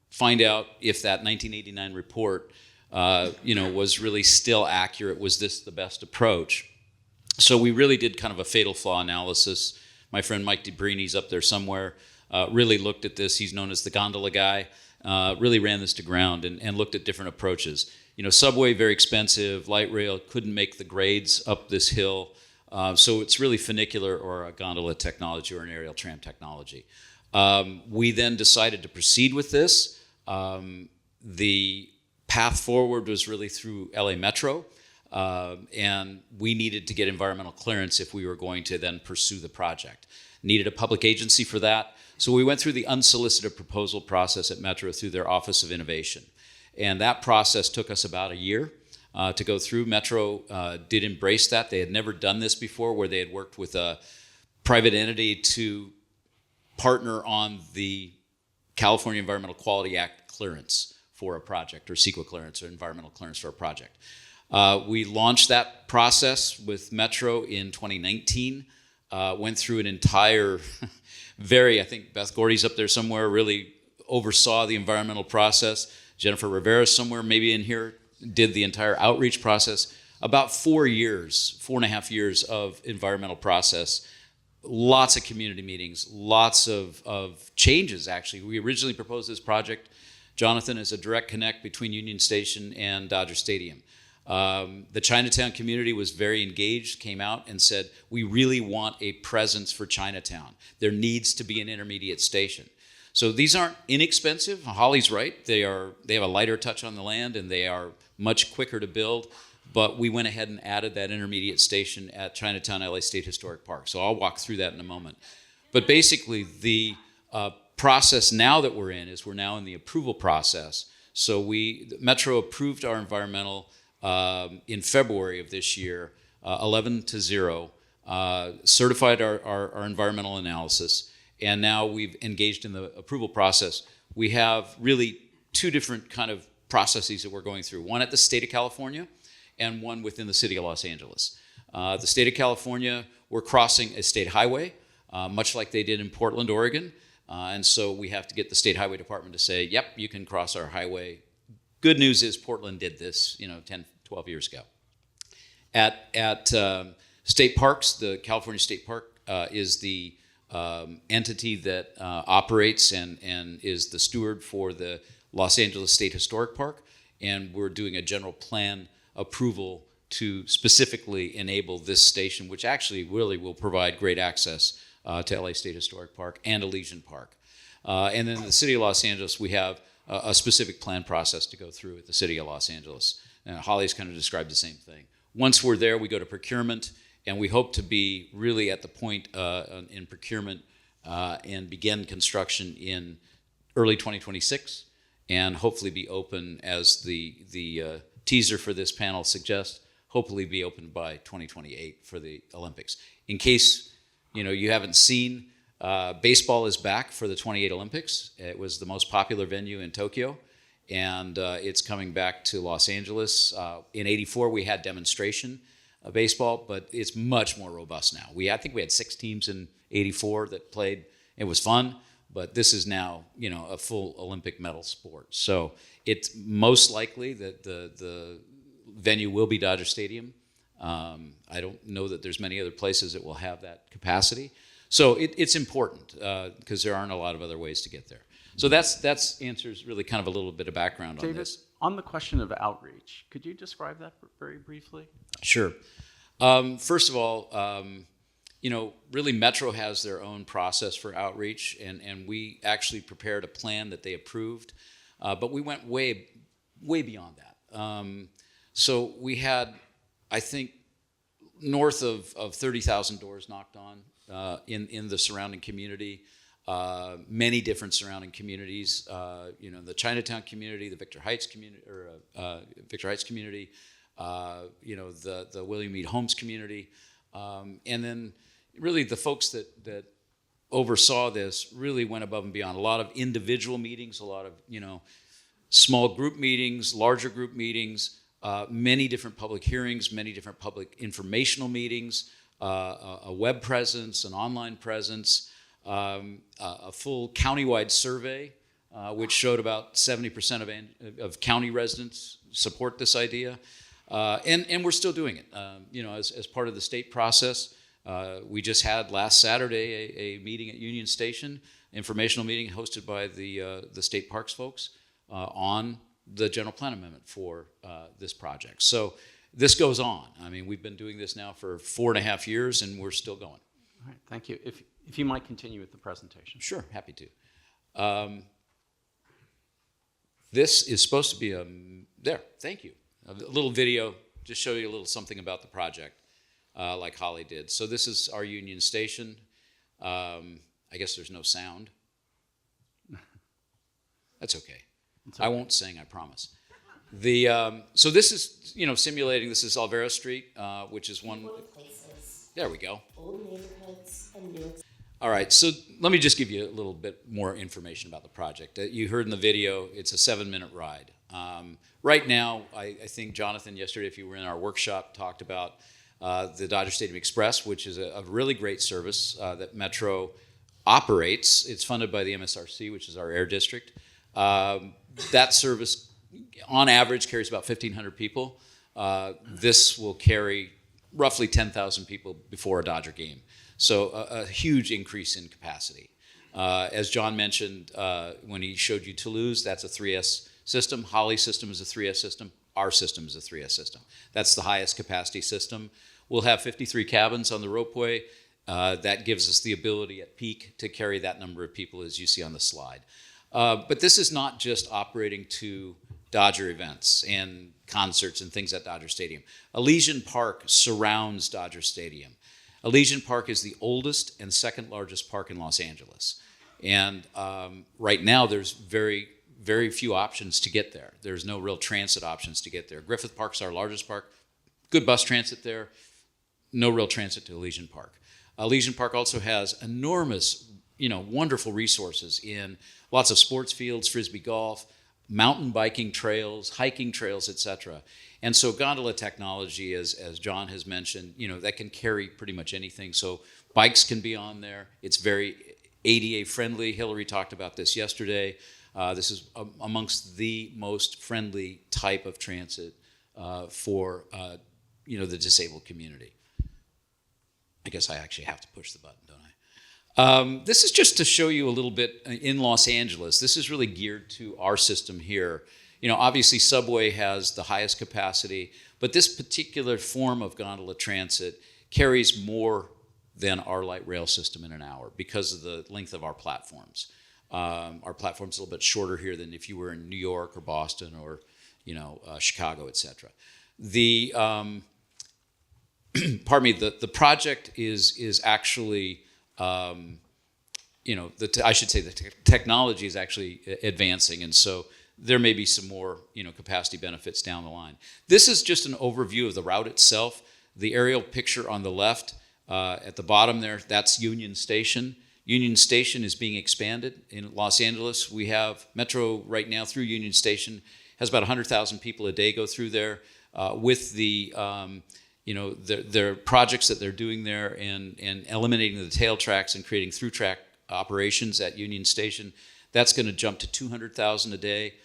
Speaker 5: find out if that 1989 report, was really still accurate. Was this the best approach? So we really did kind of a fatal flaw analysis. My friend Mike DeBrini's up there somewhere, really looked at this. He's known as the gondola guy. Really ran this to ground and looked at different approaches. Subway, very expensive. Light rail couldn't make the grades up this hill. So it's really funicular or a gondola technology or an aerial tram technology. We then decided to proceed with this. The path forward was really through LA Metro, and we needed to get environmental clearance if we were going to then pursue the project. Needed a public agency for that, so we went through the unsolicited proposal process at Metro through their Office of Innovation, and that process took us about a year to go through. Metro did embrace that. They had never done this before, where they had worked with a private entity to partner on the California Environmental Quality Act clearance for a project, or CEQA clearance, or environmental clearance for a project. We launched that process with Metro in 2019, went through an entire, I think Beth Gordy's up there somewhere, really oversaw the environmental process. Jennifer Rivera's somewhere maybe in here, did the entire outreach process. About 4.5 years of environmental process. Lots of community meetings, lots of changes, actually. We originally proposed this project, Jonathan, as a direct connect between Union Station and Dodger Stadium. The Chinatown community was very engaged, came out and said, we really want a presence for Chinatown. There needs to be an intermediate station. So these aren't inexpensive. Holly's right. They have a lighter touch on the land, and they are much quicker to build. But we went ahead and added that intermediate station at Chinatown LA State Historic Park. So I'll walk through that in a moment. But basically, the process now that we're in is we're now in the approval process. So Metro approved our environmental in February of this year, 11-0, certified our environmental analysis, and now we've engaged in the approval process. We have really two different kind of processes that we're going through. One at the state of California, and one within the city of Los Angeles. The state of California, we're crossing a state highway, much like they did in Portland, Oregon. And so we have to get the state highway department to say, yep, you can cross our highway. Good news is Portland did this, 10, 12 years ago. At state parks, the California State Park is the entity that operates and is the steward for the Los Angeles State Historic Park. And we're doing a general plan approval to specifically enable this station, which actually really will provide great access to LA State Historic Park and Elysian Park. And then in the city of Los Angeles, we have a specific plan process to go through at the city of Los Angeles. Holly's kind of described the same thing. Once we're there, we go to procurement, and we hope to be really at the point in procurement and begin construction in early 2026, and hopefully be open, as the teaser for this panel suggests, hopefully be open by 2028 for the Olympics. In case you haven't seen, baseball is back for the 28 Olympics. It was the most popular venue in Tokyo, and it's coming back to Los Angeles. In '84, we had demonstration baseball, but it's much more robust now. I think we had 6 teams in '84 that played. It was fun, but this is now a full Olympic medal sport. So it's most likely that the venue will be Dodger Stadium. I don't know that there's many other places that will have that capacity. So it's important because there aren't a lot of other ways to get there. So that's answers really kind of a little bit of background on
Speaker 3: David,
Speaker 5: this.
Speaker 3: on the question of outreach, could you describe that very briefly?
Speaker 5: Sure. First of all, really Metro has their own process for outreach, and we actually prepared a plan that they approved, but we went way beyond that. So we had, I think, north of 30,000 doors knocked on in the surrounding community. Many different surrounding communities, the Chinatown community, the Victor Heights community, the William Meade Homes community, and then really the folks that oversaw this really went above and beyond. A lot of individual meetings, a lot of small group meetings, larger group meetings, many different public hearings, many different public informational meetings, a web presence, an online presence. A full countywide survey, which showed about 70% of county residents support this idea, and we're still doing it. As part of the state process, we just had last Saturday a meeting at Union Station, informational meeting hosted by the state parks folks on the general plan amendment for this project. So this goes on. I mean, we've been doing this now for 4.5 years, and we're still going.
Speaker 3: All right, thank you. If you might continue with the presentation.
Speaker 5: Sure, happy to. This is supposed to be there, thank you. A little video, just show you a little something about the project, like Holly did. So this is our Union Station. I guess there's no sound. That's okay. I won't sing, I promise. So this is, simulating, this is Alvaro Street, which is one. There we go.
Speaker 7: Old neighborhoods and new.
Speaker 5: All right, so let me just give you a little bit more information about the project. You heard in the video, it's a 7-minute ride. Right now, I think Jonathan yesterday, if you were in our workshop, talked about the Dodger Stadium Express, which is a really great service that Metro operates. It's funded by the MSRC, which is our air district. That service, on average, carries about 1,500 people. This will carry roughly 10,000 people before a Dodger game. So a huge increase in capacity. As John mentioned when he showed you Toulouse, that's a 3S system. Holly's system is a 3S system. Our system is a 3S system. That's the highest capacity system. We'll have 53 cabins on the ropeway. That gives us the ability at peak to carry that number of people as you see on the slide. But this is not just operating to Dodger events and concerts and things at Dodger Stadium. Elysian Park surrounds Dodger Stadium. Elysian Park is the oldest and second largest park in Los Angeles. And right now there's very, very few options to get there. There's no real transit options to get there. Griffith Park's our largest park. Good bus transit there. No real transit to Elysian Park. Elysian Park also has enormous, wonderful resources in lots of sports fields, frisbee golf, mountain biking trails, hiking trails, etc. And so gondola technology, as John has mentioned, that can carry pretty much anything. So bikes can be on there. It's very ADA friendly. Hillary talked about this yesterday. This is amongst the most friendly type of transit for the disabled community. I guess I actually have to push the button, don't I? This is just to show you a little bit in Los Angeles. This is really geared to our system here. Obviously Subway has the highest capacity, but this particular form of gondola transit carries more than our light rail system in an hour because of the length of our platforms. Our platform's a little bit shorter here than if you were in New York or Boston or Chicago, etc. The pardon me. The project is actually I should say the technology is actually advancing, and so there may be some more capacity benefits down the line. This is just an overview of the route itself. The aerial picture on the left, at the bottom there, that's Union Station. Union Station is being expanded in Los Angeles. We have Metro right now through Union Station has about 100,000 people a day go through there with the their projects that they're doing there and eliminating the tail tracks and creating through track operations at Union Station. That's going to jump to 200,000 a day.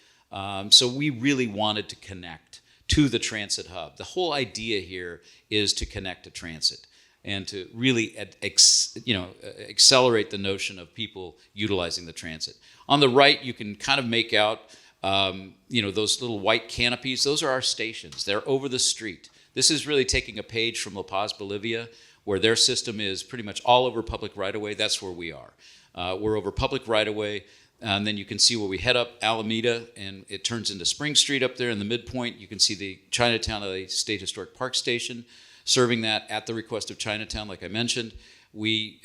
Speaker 5: So we really wanted to connect to the transit hub. The whole idea here is to connect to transit and to really accelerate the notion of people utilizing the transit. On the right, you can kind of make out those little white canopies. Those are our stations. They're over the street. This is really taking a page from La Paz, Bolivia, where their system is pretty much all over public right-of-way. That's where we are. We're over public right-of-way, and then you can see where we head up Alameda, and it turns into Spring Street up there in the midpoint. You can see the Chinatown LA State Historic Park Station, serving that at the request of Chinatown, like I mentioned. We,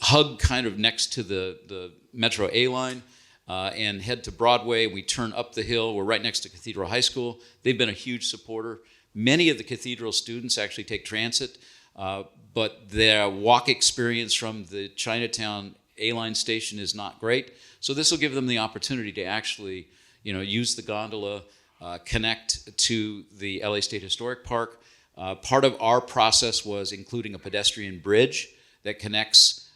Speaker 5: hug kind of next to the Metro A line and head to Broadway. We turn up the hill. We're right next to Cathedral High School. They've been a huge supporter. Many of the Cathedral students actually take transit, but their walk experience from the Chinatown A-line station is not great. So this will give them the opportunity to actually, use the gondola, connect to the LA State Historic Park. Part of our process was including a pedestrian bridge that connects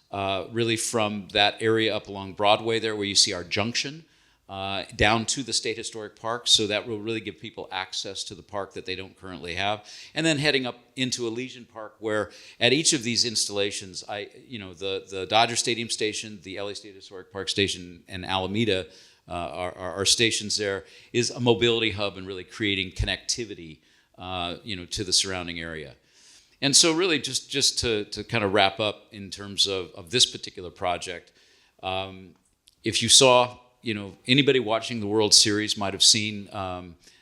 Speaker 5: really from that area up along Broadway there where you see our junction down to the State Historic Park. So that will really give people access to the park that they don't currently have. And then heading up into Elysian Park, where at each of these installations, the Dodger Stadium station, the LA State Historic Park station, and Alameda, our stations there, is a mobility hub and really creating connectivity to the surrounding area. And so really just to kind of wrap up in terms of this particular project, if you saw, anybody watching the World Series might have seen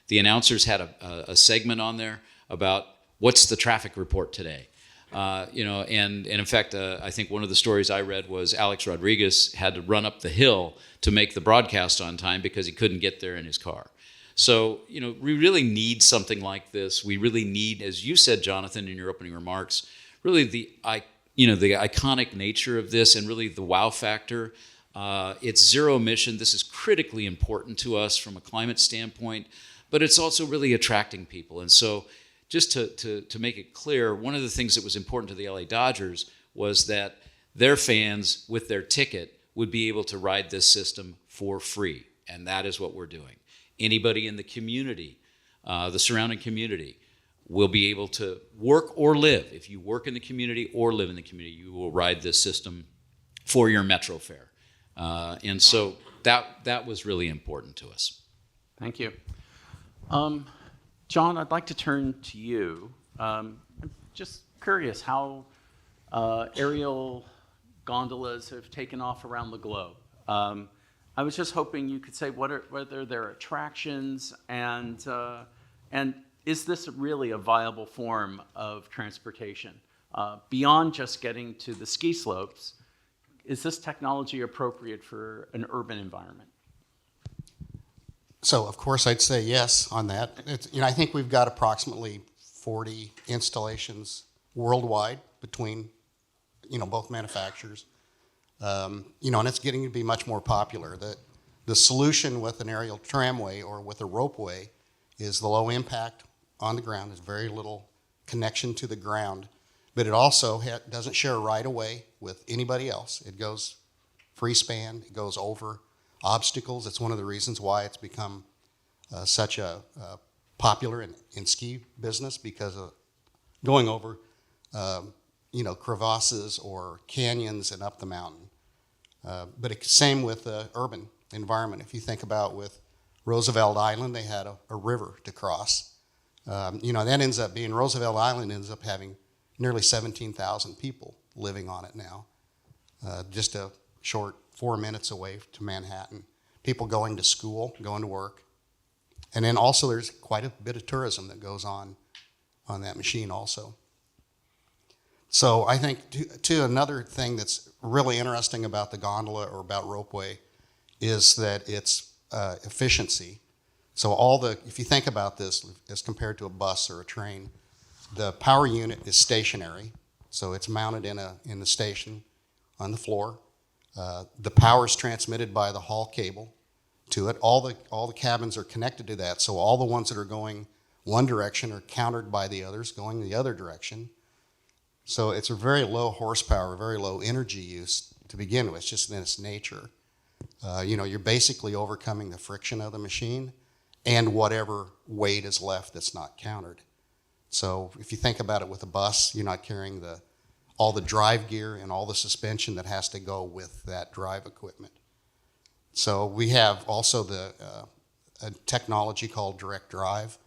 Speaker 5: the announcers had a segment on there about what's the traffic report today. And in fact, I think one of the stories I read was Alex Rodriguez had to run up the hill to make the broadcast on time because he couldn't get there in his car. So, we really need something like this. We really need, as you said, Jonathan, in your opening remarks, really the iconic nature of this and really the wow factor. It's zero emission. This is critically important to us from a climate standpoint, but it's also really attracting people. And so just to make it clear, one of the things that was important to the LA Dodgers was that their fans with their ticket would be able to ride this system for free. And that is what we're doing. Anybody in the community, the surrounding community, will be able to work or live. If you work in the community or live in the community, you will ride this system for your metro fare. And so that was really important to us.
Speaker 3: Thank you. John, I'd like to turn to you. I'm just curious how aerial gondolas have taken off around the globe. I was just hoping you could say whether there are attractions and is this really a viable form of transportation? Beyond just getting to the ski slopes, is this technology appropriate for an urban environment?
Speaker 6: So, of course, I'd say yes on that. I think we've got approximately 40 installations worldwide between, both manufacturers. And it's getting to be much more popular. The solution with an aerial tramway or with a ropeway is the low impact on the ground. There's very little connection to the ground, but it also doesn't share right away with anybody else. It goes free span. It goes over obstacles. It's one of the reasons why it's become such a popular in ski business, because of going over crevasses or canyons and up the mountain. But it's same with the urban environment. If you think about with Roosevelt Island, they had a river to cross. That ends up being, Roosevelt Island ends up having nearly 17,000 people living on it now. Just a short 4 minutes away to Manhattan. People going to school, going to work. And then also there's quite a bit of tourism that goes on that machine also. So I think, too, another thing that's really interesting about the gondola or about ropeway is that it's efficiency. So if you think about this as compared to a bus or a train, the power unit is stationary, so it's mounted in the station on the floor. The power is transmitted by the hall cable to it. All the cabins are connected to that, so all the ones that are going one direction are countered by the others going the other direction. So it's a very low horsepower, very low energy use to begin with, just in its nature. You're basically overcoming the friction of the machine, and whatever weight is left that's not countered. So if you think about it with a bus, you're not carrying all the drive gear and all the suspension that has to go with that drive equipment. So we have also a technology called direct drive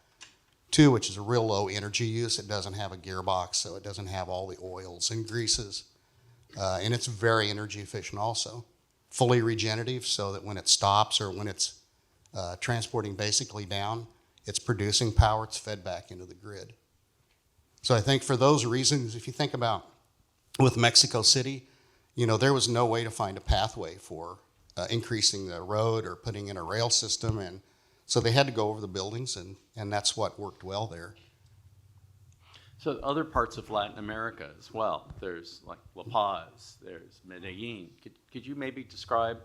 Speaker 6: 2, which is a real low energy use. It doesn't have a gearbox, so it doesn't have all the oils and greases. And it's very energy efficient also. Fully regenerative, so that when it stops or when it's transporting basically down, it's producing power, it's fed back into the grid. So I think for those reasons, if you think about with Mexico City, there was no way to find a pathway for increasing the road or putting in a rail system, and so they had to go over the buildings, and that's what worked well there.
Speaker 3: So other parts of Latin America as well. There's like La Paz, there's Medellin. Could you maybe describe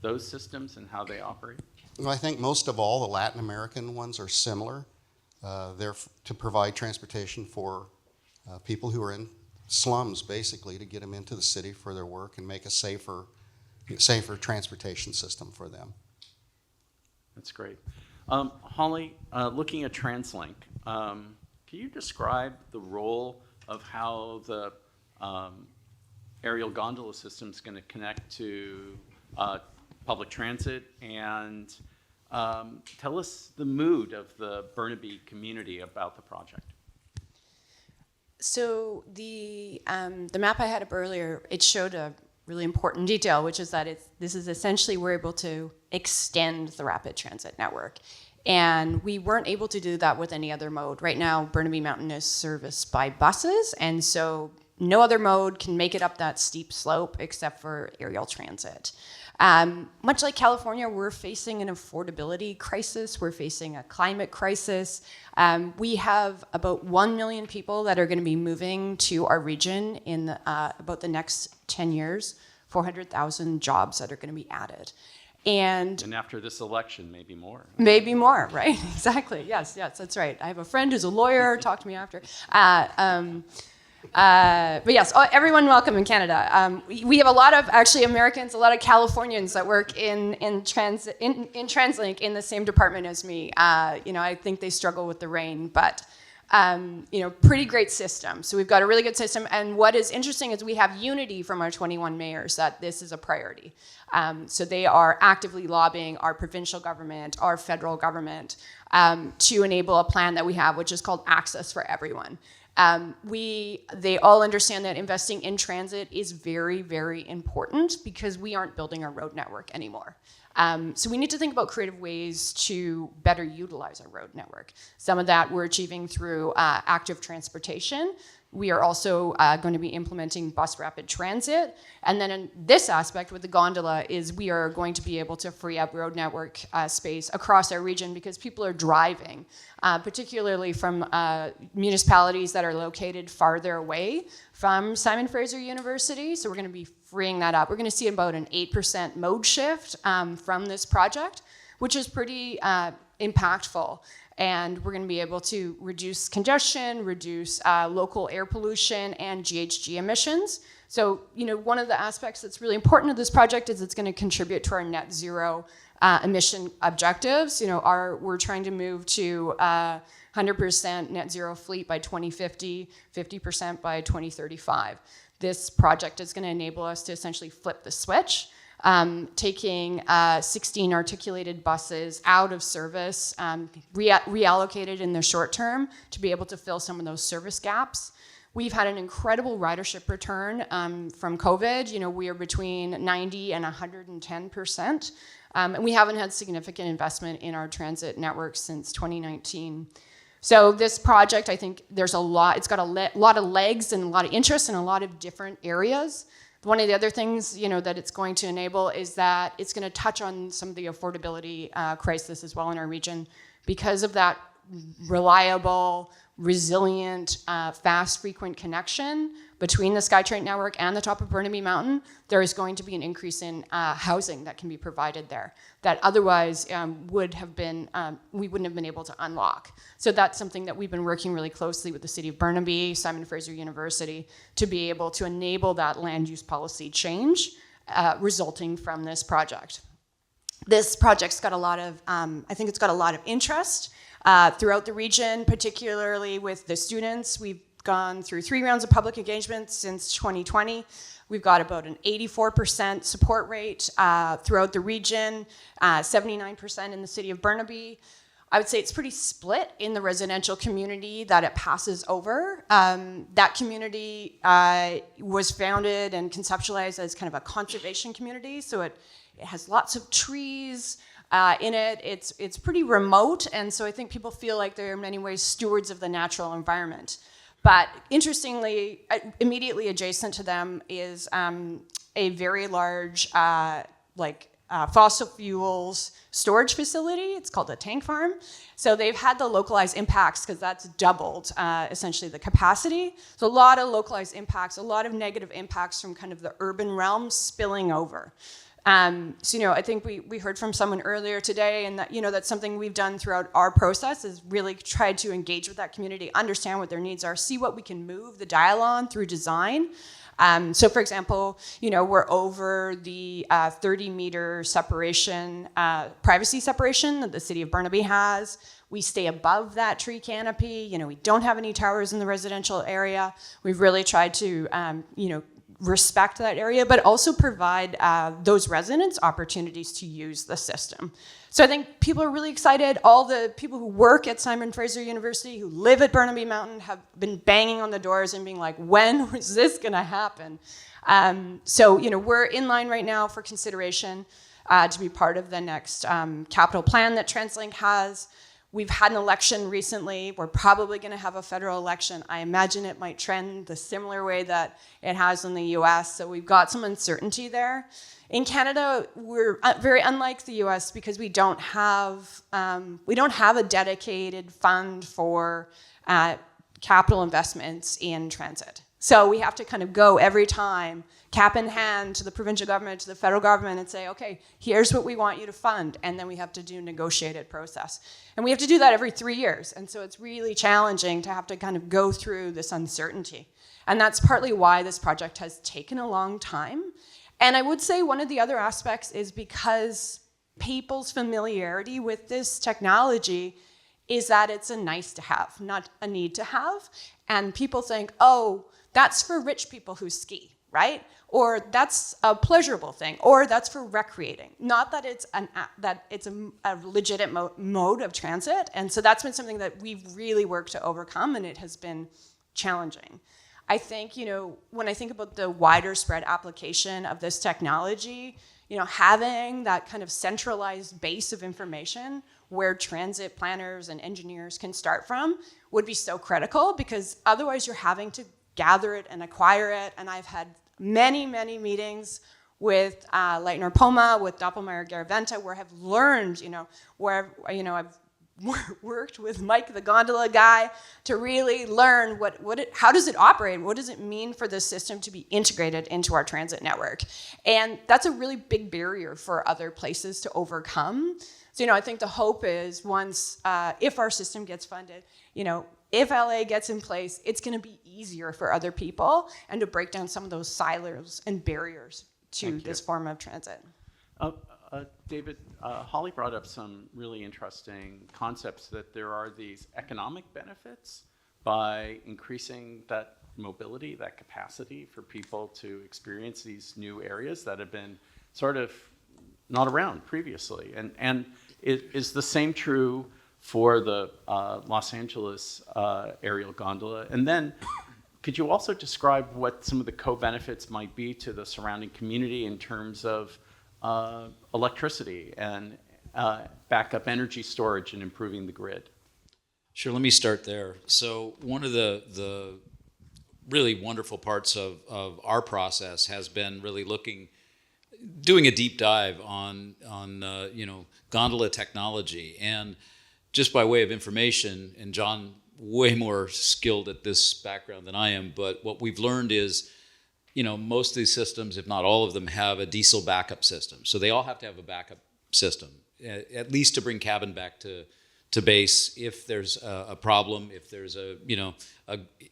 Speaker 3: those systems and how they operate?
Speaker 6: Well, I think most of all the Latin American ones are similar. They're to provide transportation for people who are in slums, basically, to get them into the city for their work and make a safer transportation system for them.
Speaker 3: That's great. Holly, looking at Translink, can you describe the role of how the aerial gondola system is going to connect to public transit, and tell us the mood of the Burnaby community about the project?
Speaker 4: So the map I had up earlier, it showed a really important detail, which is that this is essentially we're able to extend the rapid transit network. And we weren't able to do that with any other mode. Right now, Burnaby Mountain is serviced by buses, and so no other mode can make it up that steep slope except for aerial transit. Much like California, we're facing an affordability crisis. We're facing a climate crisis. We have about 1 million people that are going to be moving to our region in about the next 10 years, 400,000 jobs that are going to be added. And
Speaker 3: after this election, maybe more.
Speaker 4: Maybe more, right? Exactly. Yes, that's right. I have a friend who's a lawyer. Talk to me after. But yes, everyone welcome in Canada. We have a lot of actually Americans, a lot of Californians that work in Translink in the same department as me. I think they struggle with the rain, but pretty great system. So we've got a really good system. And what is interesting is we have unity from our 21 mayors that this is a priority. So they are actively lobbying our provincial government, our federal government, to enable a plan that we have, which is called Access for Everyone. They all understand that investing in transit is very, very important because we aren't building our road network anymore. So we need to think about creative ways to better utilize our road network. Some of that we're achieving through active transportation. We are also going to be implementing bus rapid transit. And then in this aspect with the gondola is we are going to be able to free up road network space across our region because people are driving, particularly from municipalities that are located farther away from Simon Fraser University. So we're going to be freeing that up. We're going to see about an 8% mode shift from this project, which is pretty impactful. And we're going to be able to reduce congestion, reduce local air pollution, and GHG emissions. So, one of the aspects that's really important to this project is it's going to contribute to our net zero emission objectives. We're trying to move to 100% net zero fleet by 2050, 50% by 2035. This project is going to enable us to essentially flip the switch. Taking 16 articulated buses out of service, reallocated in the short term to be able to fill some of those service gaps. We've had an incredible ridership return from COVID. We are between 90 and 110%. And we haven't had significant investment in our transit network since 2019. So this project, I think there's it's got a lot of legs and a lot of interest in a lot of different areas. One of the other things, that it's going to enable is that it's going to touch on some of the affordability crisis as well in our region. Because of that reliable, resilient, fast, frequent connection between the SkyTrain network and the top of Burnaby Mountain, there is going to be an increase in housing that can be provided there that otherwise we wouldn't have been able to unlock. So that's something that we've been working really closely with the City of Burnaby, Simon Fraser University, to be able to enable that land use policy change resulting from this project. this project's got a lot of, I think it's got a lot of interest throughout the region, particularly with the students. We've gone through 3 rounds of public engagement since 2020. We've got about an 84% support rate throughout the region, 79% in the city of Burnaby. I would say it's pretty split in the residential community that it passes over. That community was founded and conceptualized as kind of a conservation community, so it has lots of trees in it. It's pretty remote, and so I think people feel like they're in many ways stewards of the natural environment. But interestingly, immediately adjacent to them is a very large fossil fuels storage facility. It's called a tank farm. So they've had the localized impacts because that's doubled essentially the capacity. So a lot of localized impacts, a lot of negative impacts from kind of the urban realm spilling over. So, I think we heard from someone earlier today, and that, that's something we've done throughout our process is really tried to engage with that community, understand what their needs are, see what we can move the dial on through design. So, for example, we're over the 30-meter separation, privacy separation that the city of Burnaby has. We stay above that tree canopy. We don't have any towers in the residential area. We've really tried to, respect that area, but also provide those residents opportunities to use the system. So I think people are really excited. All the people who work at Simon Fraser University, who live at Burnaby Mountain, have been banging on the doors and being like, when was this gonna happen? So we're in line right now for consideration to be part of the next capital plan that Translink has. We've had an election recently. We're probably going to have a federal election. I imagine it might trend the similar way that it has in the US, so we've got some uncertainty there. In Canada, we're very unlike the US because we don't have a dedicated fund for capital investments in transit. So we have to kind of go every time, cap in hand, to the provincial government, to the federal government, and say, okay, here's what we want you to fund, and then we have to do a negotiated process. And we have to do that every 3 years, and so it's really challenging to have to kind of go through this uncertainty. And that's partly why this project has taken a long time. And I would say one of the other aspects is because people's familiarity with this technology is that it's a nice to have, not a need to have. And people think, oh, that's for rich people who ski, right? Or that's a pleasurable thing, or that's for recreating. Not that it's a legitimate mode of transit. And so that's been something that we've really worked to overcome, and it has been challenging. I think, when I think about the wider spread application of this technology, having that kind of centralized base of information where transit planners and engineers can start from would be so critical, because otherwise you're having to gather it and acquire it. And I've had many, many meetings with Leitner-Poma, with Doppelmayr-Garaventa, where I've learned, I've worked with Mike, the gondola guy, to really learn how does it operate? What does it mean for this system to be integrated into our transit network? And that's a really big barrier for other places to overcome. So, I think the hope is once, if our system gets funded, if LA gets in place, it's going to be easier for other people and to break down some of those silos and barriers to this form of transit.
Speaker 3: David, Holly brought up some really interesting concepts, that there are these economic benefits by increasing that mobility, that capacity for people to experience these new areas that have been sort of not around previously. And is the same true for the Los Angeles aerial gondola? And then could you also describe what some of the co-benefits might be to the surrounding community in terms of electricity and backup energy storage and improving the grid?
Speaker 5: Sure, let me start there. So one of the really wonderful parts of our process has been really doing a deep dive on gondola technology. And just by way of information, and John, way more skilled at this background than I am, but what we've learned is, most of these systems, if not all of them, have a diesel backup system. So they all have to have a backup system, at least to bring cabin back to base if there's a problem, if there's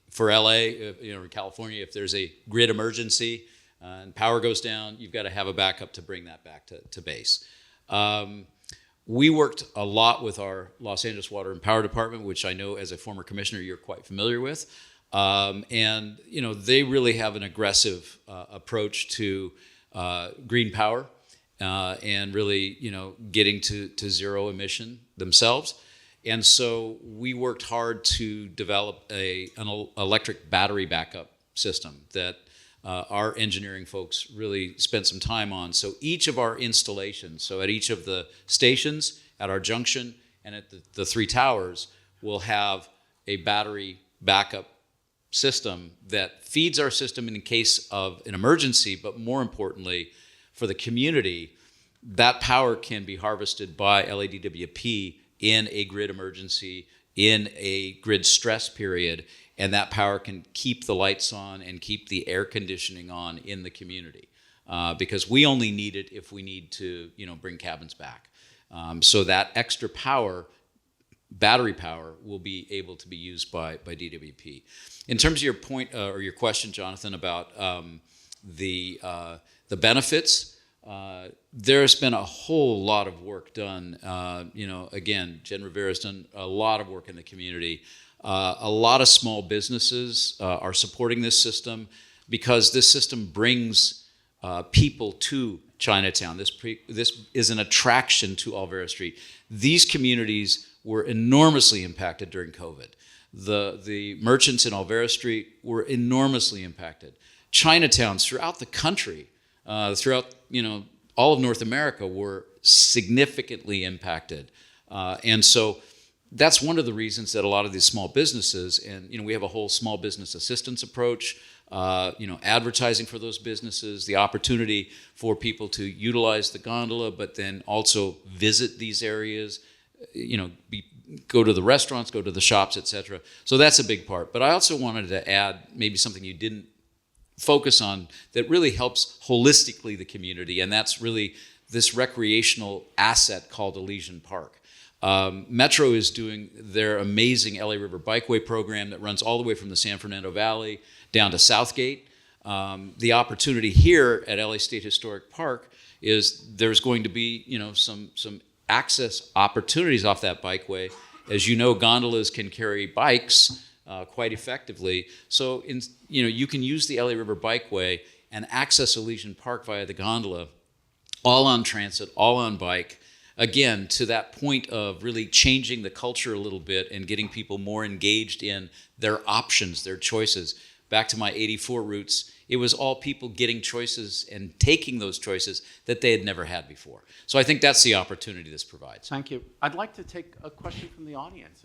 Speaker 5: for LA, or California, if there's a grid emergency and power goes down, you've got to have a backup to bring that back to base. We worked a lot with our Los Angeles Water and Power Department, which I know as a former commissioner you're quite familiar with. And they really have an aggressive approach to green power and really getting to zero emission themselves. And so we worked hard to develop an electric battery backup system that our engineering folks really spent some time on. So each of our installations, so at each of the stations, at our junction, and at the three towers, will have a battery backup system that feeds our system in case of an emergency, but more importantly, for the community, that power can be harvested by LADWP in a grid emergency, in a grid stress period, and that power can keep the lights on and keep the air conditioning on in the community. Because we only need it if we need to, bring cabins back. So that extra power, battery power, will be able to be used by DWP. In terms of your point or your question, Jonathan, about the benefits, there's been a whole lot of work done. Again, Jen Rivera's done a lot of work in the community. A lot of small businesses are supporting this system because this system brings people to Chinatown. This is an attraction to Olvera Street. These communities were enormously impacted during COVID. The merchants in Olvera Street were enormously impacted. Chinatowns throughout the country, throughout all of North America, were significantly impacted, and so that's one of the reasons that a lot of these small businesses, and we have a whole small business assistance approach, advertising for those businesses, the opportunity for people to utilize the gondola, but then also visit these areas, go to the restaurants, go to the shops, etc. So that's a big part. But I also wanted to add maybe something you didn't focus on that really helps holistically the community, and that's really this recreational asset called Elysian Park. Metro is doing their amazing LA River Bikeway program that runs all the way from the San Fernando Valley down to Southgate. The opportunity here at LA State Historic Park is there's going to be some access opportunities off that bikeway. As you know, gondolas can carry bikes quite effectively. So you can use the LA River Bikeway and access Elysian Park via the gondola, all on transit, all on bike. Again, to that point of really changing the culture a little bit and getting people more engaged in their options, their choices. Back to my 84 roots, it was all people getting choices and taking those choices that they had never had before. So I think that's the opportunity this provides.
Speaker 3: Thank you. I'd like to take a question from the audience.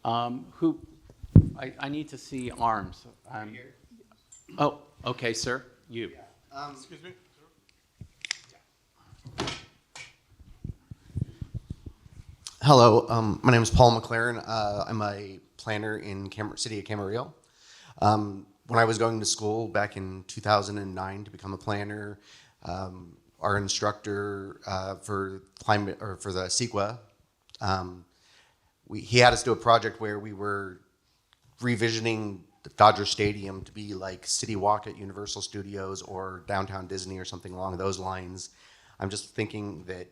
Speaker 3: I need to see arms. Here. Oh, okay, sir. You.
Speaker 8: Excuse me.
Speaker 6: Hello, my name is Paul McLaren. I'm a planner in City of Camarillo. When I was going to school back in 2009 to become a planner, our instructor for climate or for the CEQA, he had us do a project where we were revisioning the Dodger Stadium to be like City Walk at Universal Studios or Downtown Disney or something along those lines. I'm just thinking that,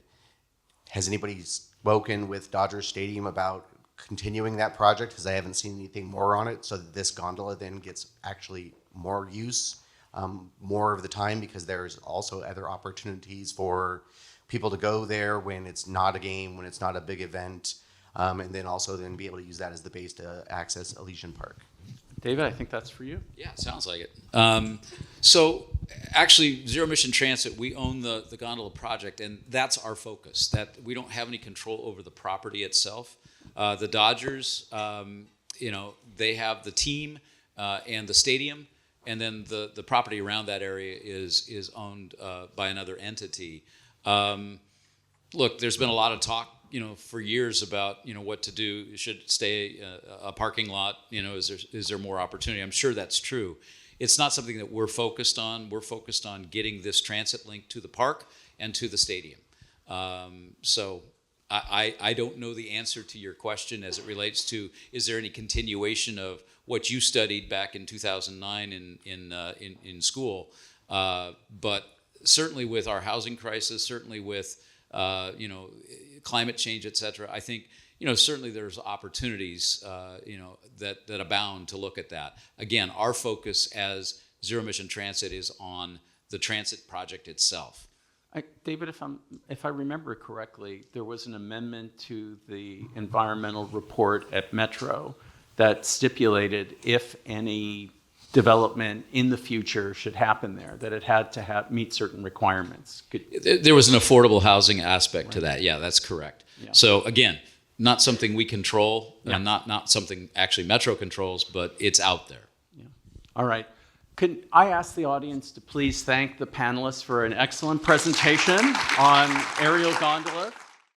Speaker 6: has anybody spoken with Dodger Stadium about continuing that project? Because I haven't seen anything more on it, so that this gondola then gets actually more use more of the time, because there's also other opportunities for people to go there when it's not a game, when it's not a big event, and then also then be able to use that as the base to access Elysian Park.
Speaker 3: David, I think that's for you.
Speaker 5: Yeah, sounds like it. So actually, Zero Emission Transit, we own the gondola project, and that's our focus. That we don't have any control over the property itself. The Dodgers, they have the team and the stadium, and then the property around that area is owned by another entity. Look, there's been a lot of talk, for years about, what to do. Should it stay a parking lot? Is there more opportunity? I'm sure that's true. It's not something that we're focused on. We're focused on getting this transit link to the park and to the stadium. So I don't know the answer to your question as it relates to, is there any continuation of what you studied back in 2009 in school? But certainly with our housing crisis, certainly with climate change, et cetera, I think certainly there's opportunities that abound to look at that. Again, our focus as Zero Emission Transit is on the transit project itself.
Speaker 3: David, if I remember correctly, there was an amendment to the environmental report at Metro that stipulated if any development in the future should happen there, that it had to meet certain requirements.
Speaker 5: There was an affordable housing aspect to that. Yeah, that's correct.
Speaker 3: Yeah.
Speaker 5: So again, not something we control,
Speaker 3: Yeah.
Speaker 5: and not something actually Metro controls, but it's out there.
Speaker 3: Yeah. All right. Could I ask the audience to please thank the panelists for an excellent presentation on aerial gondolas?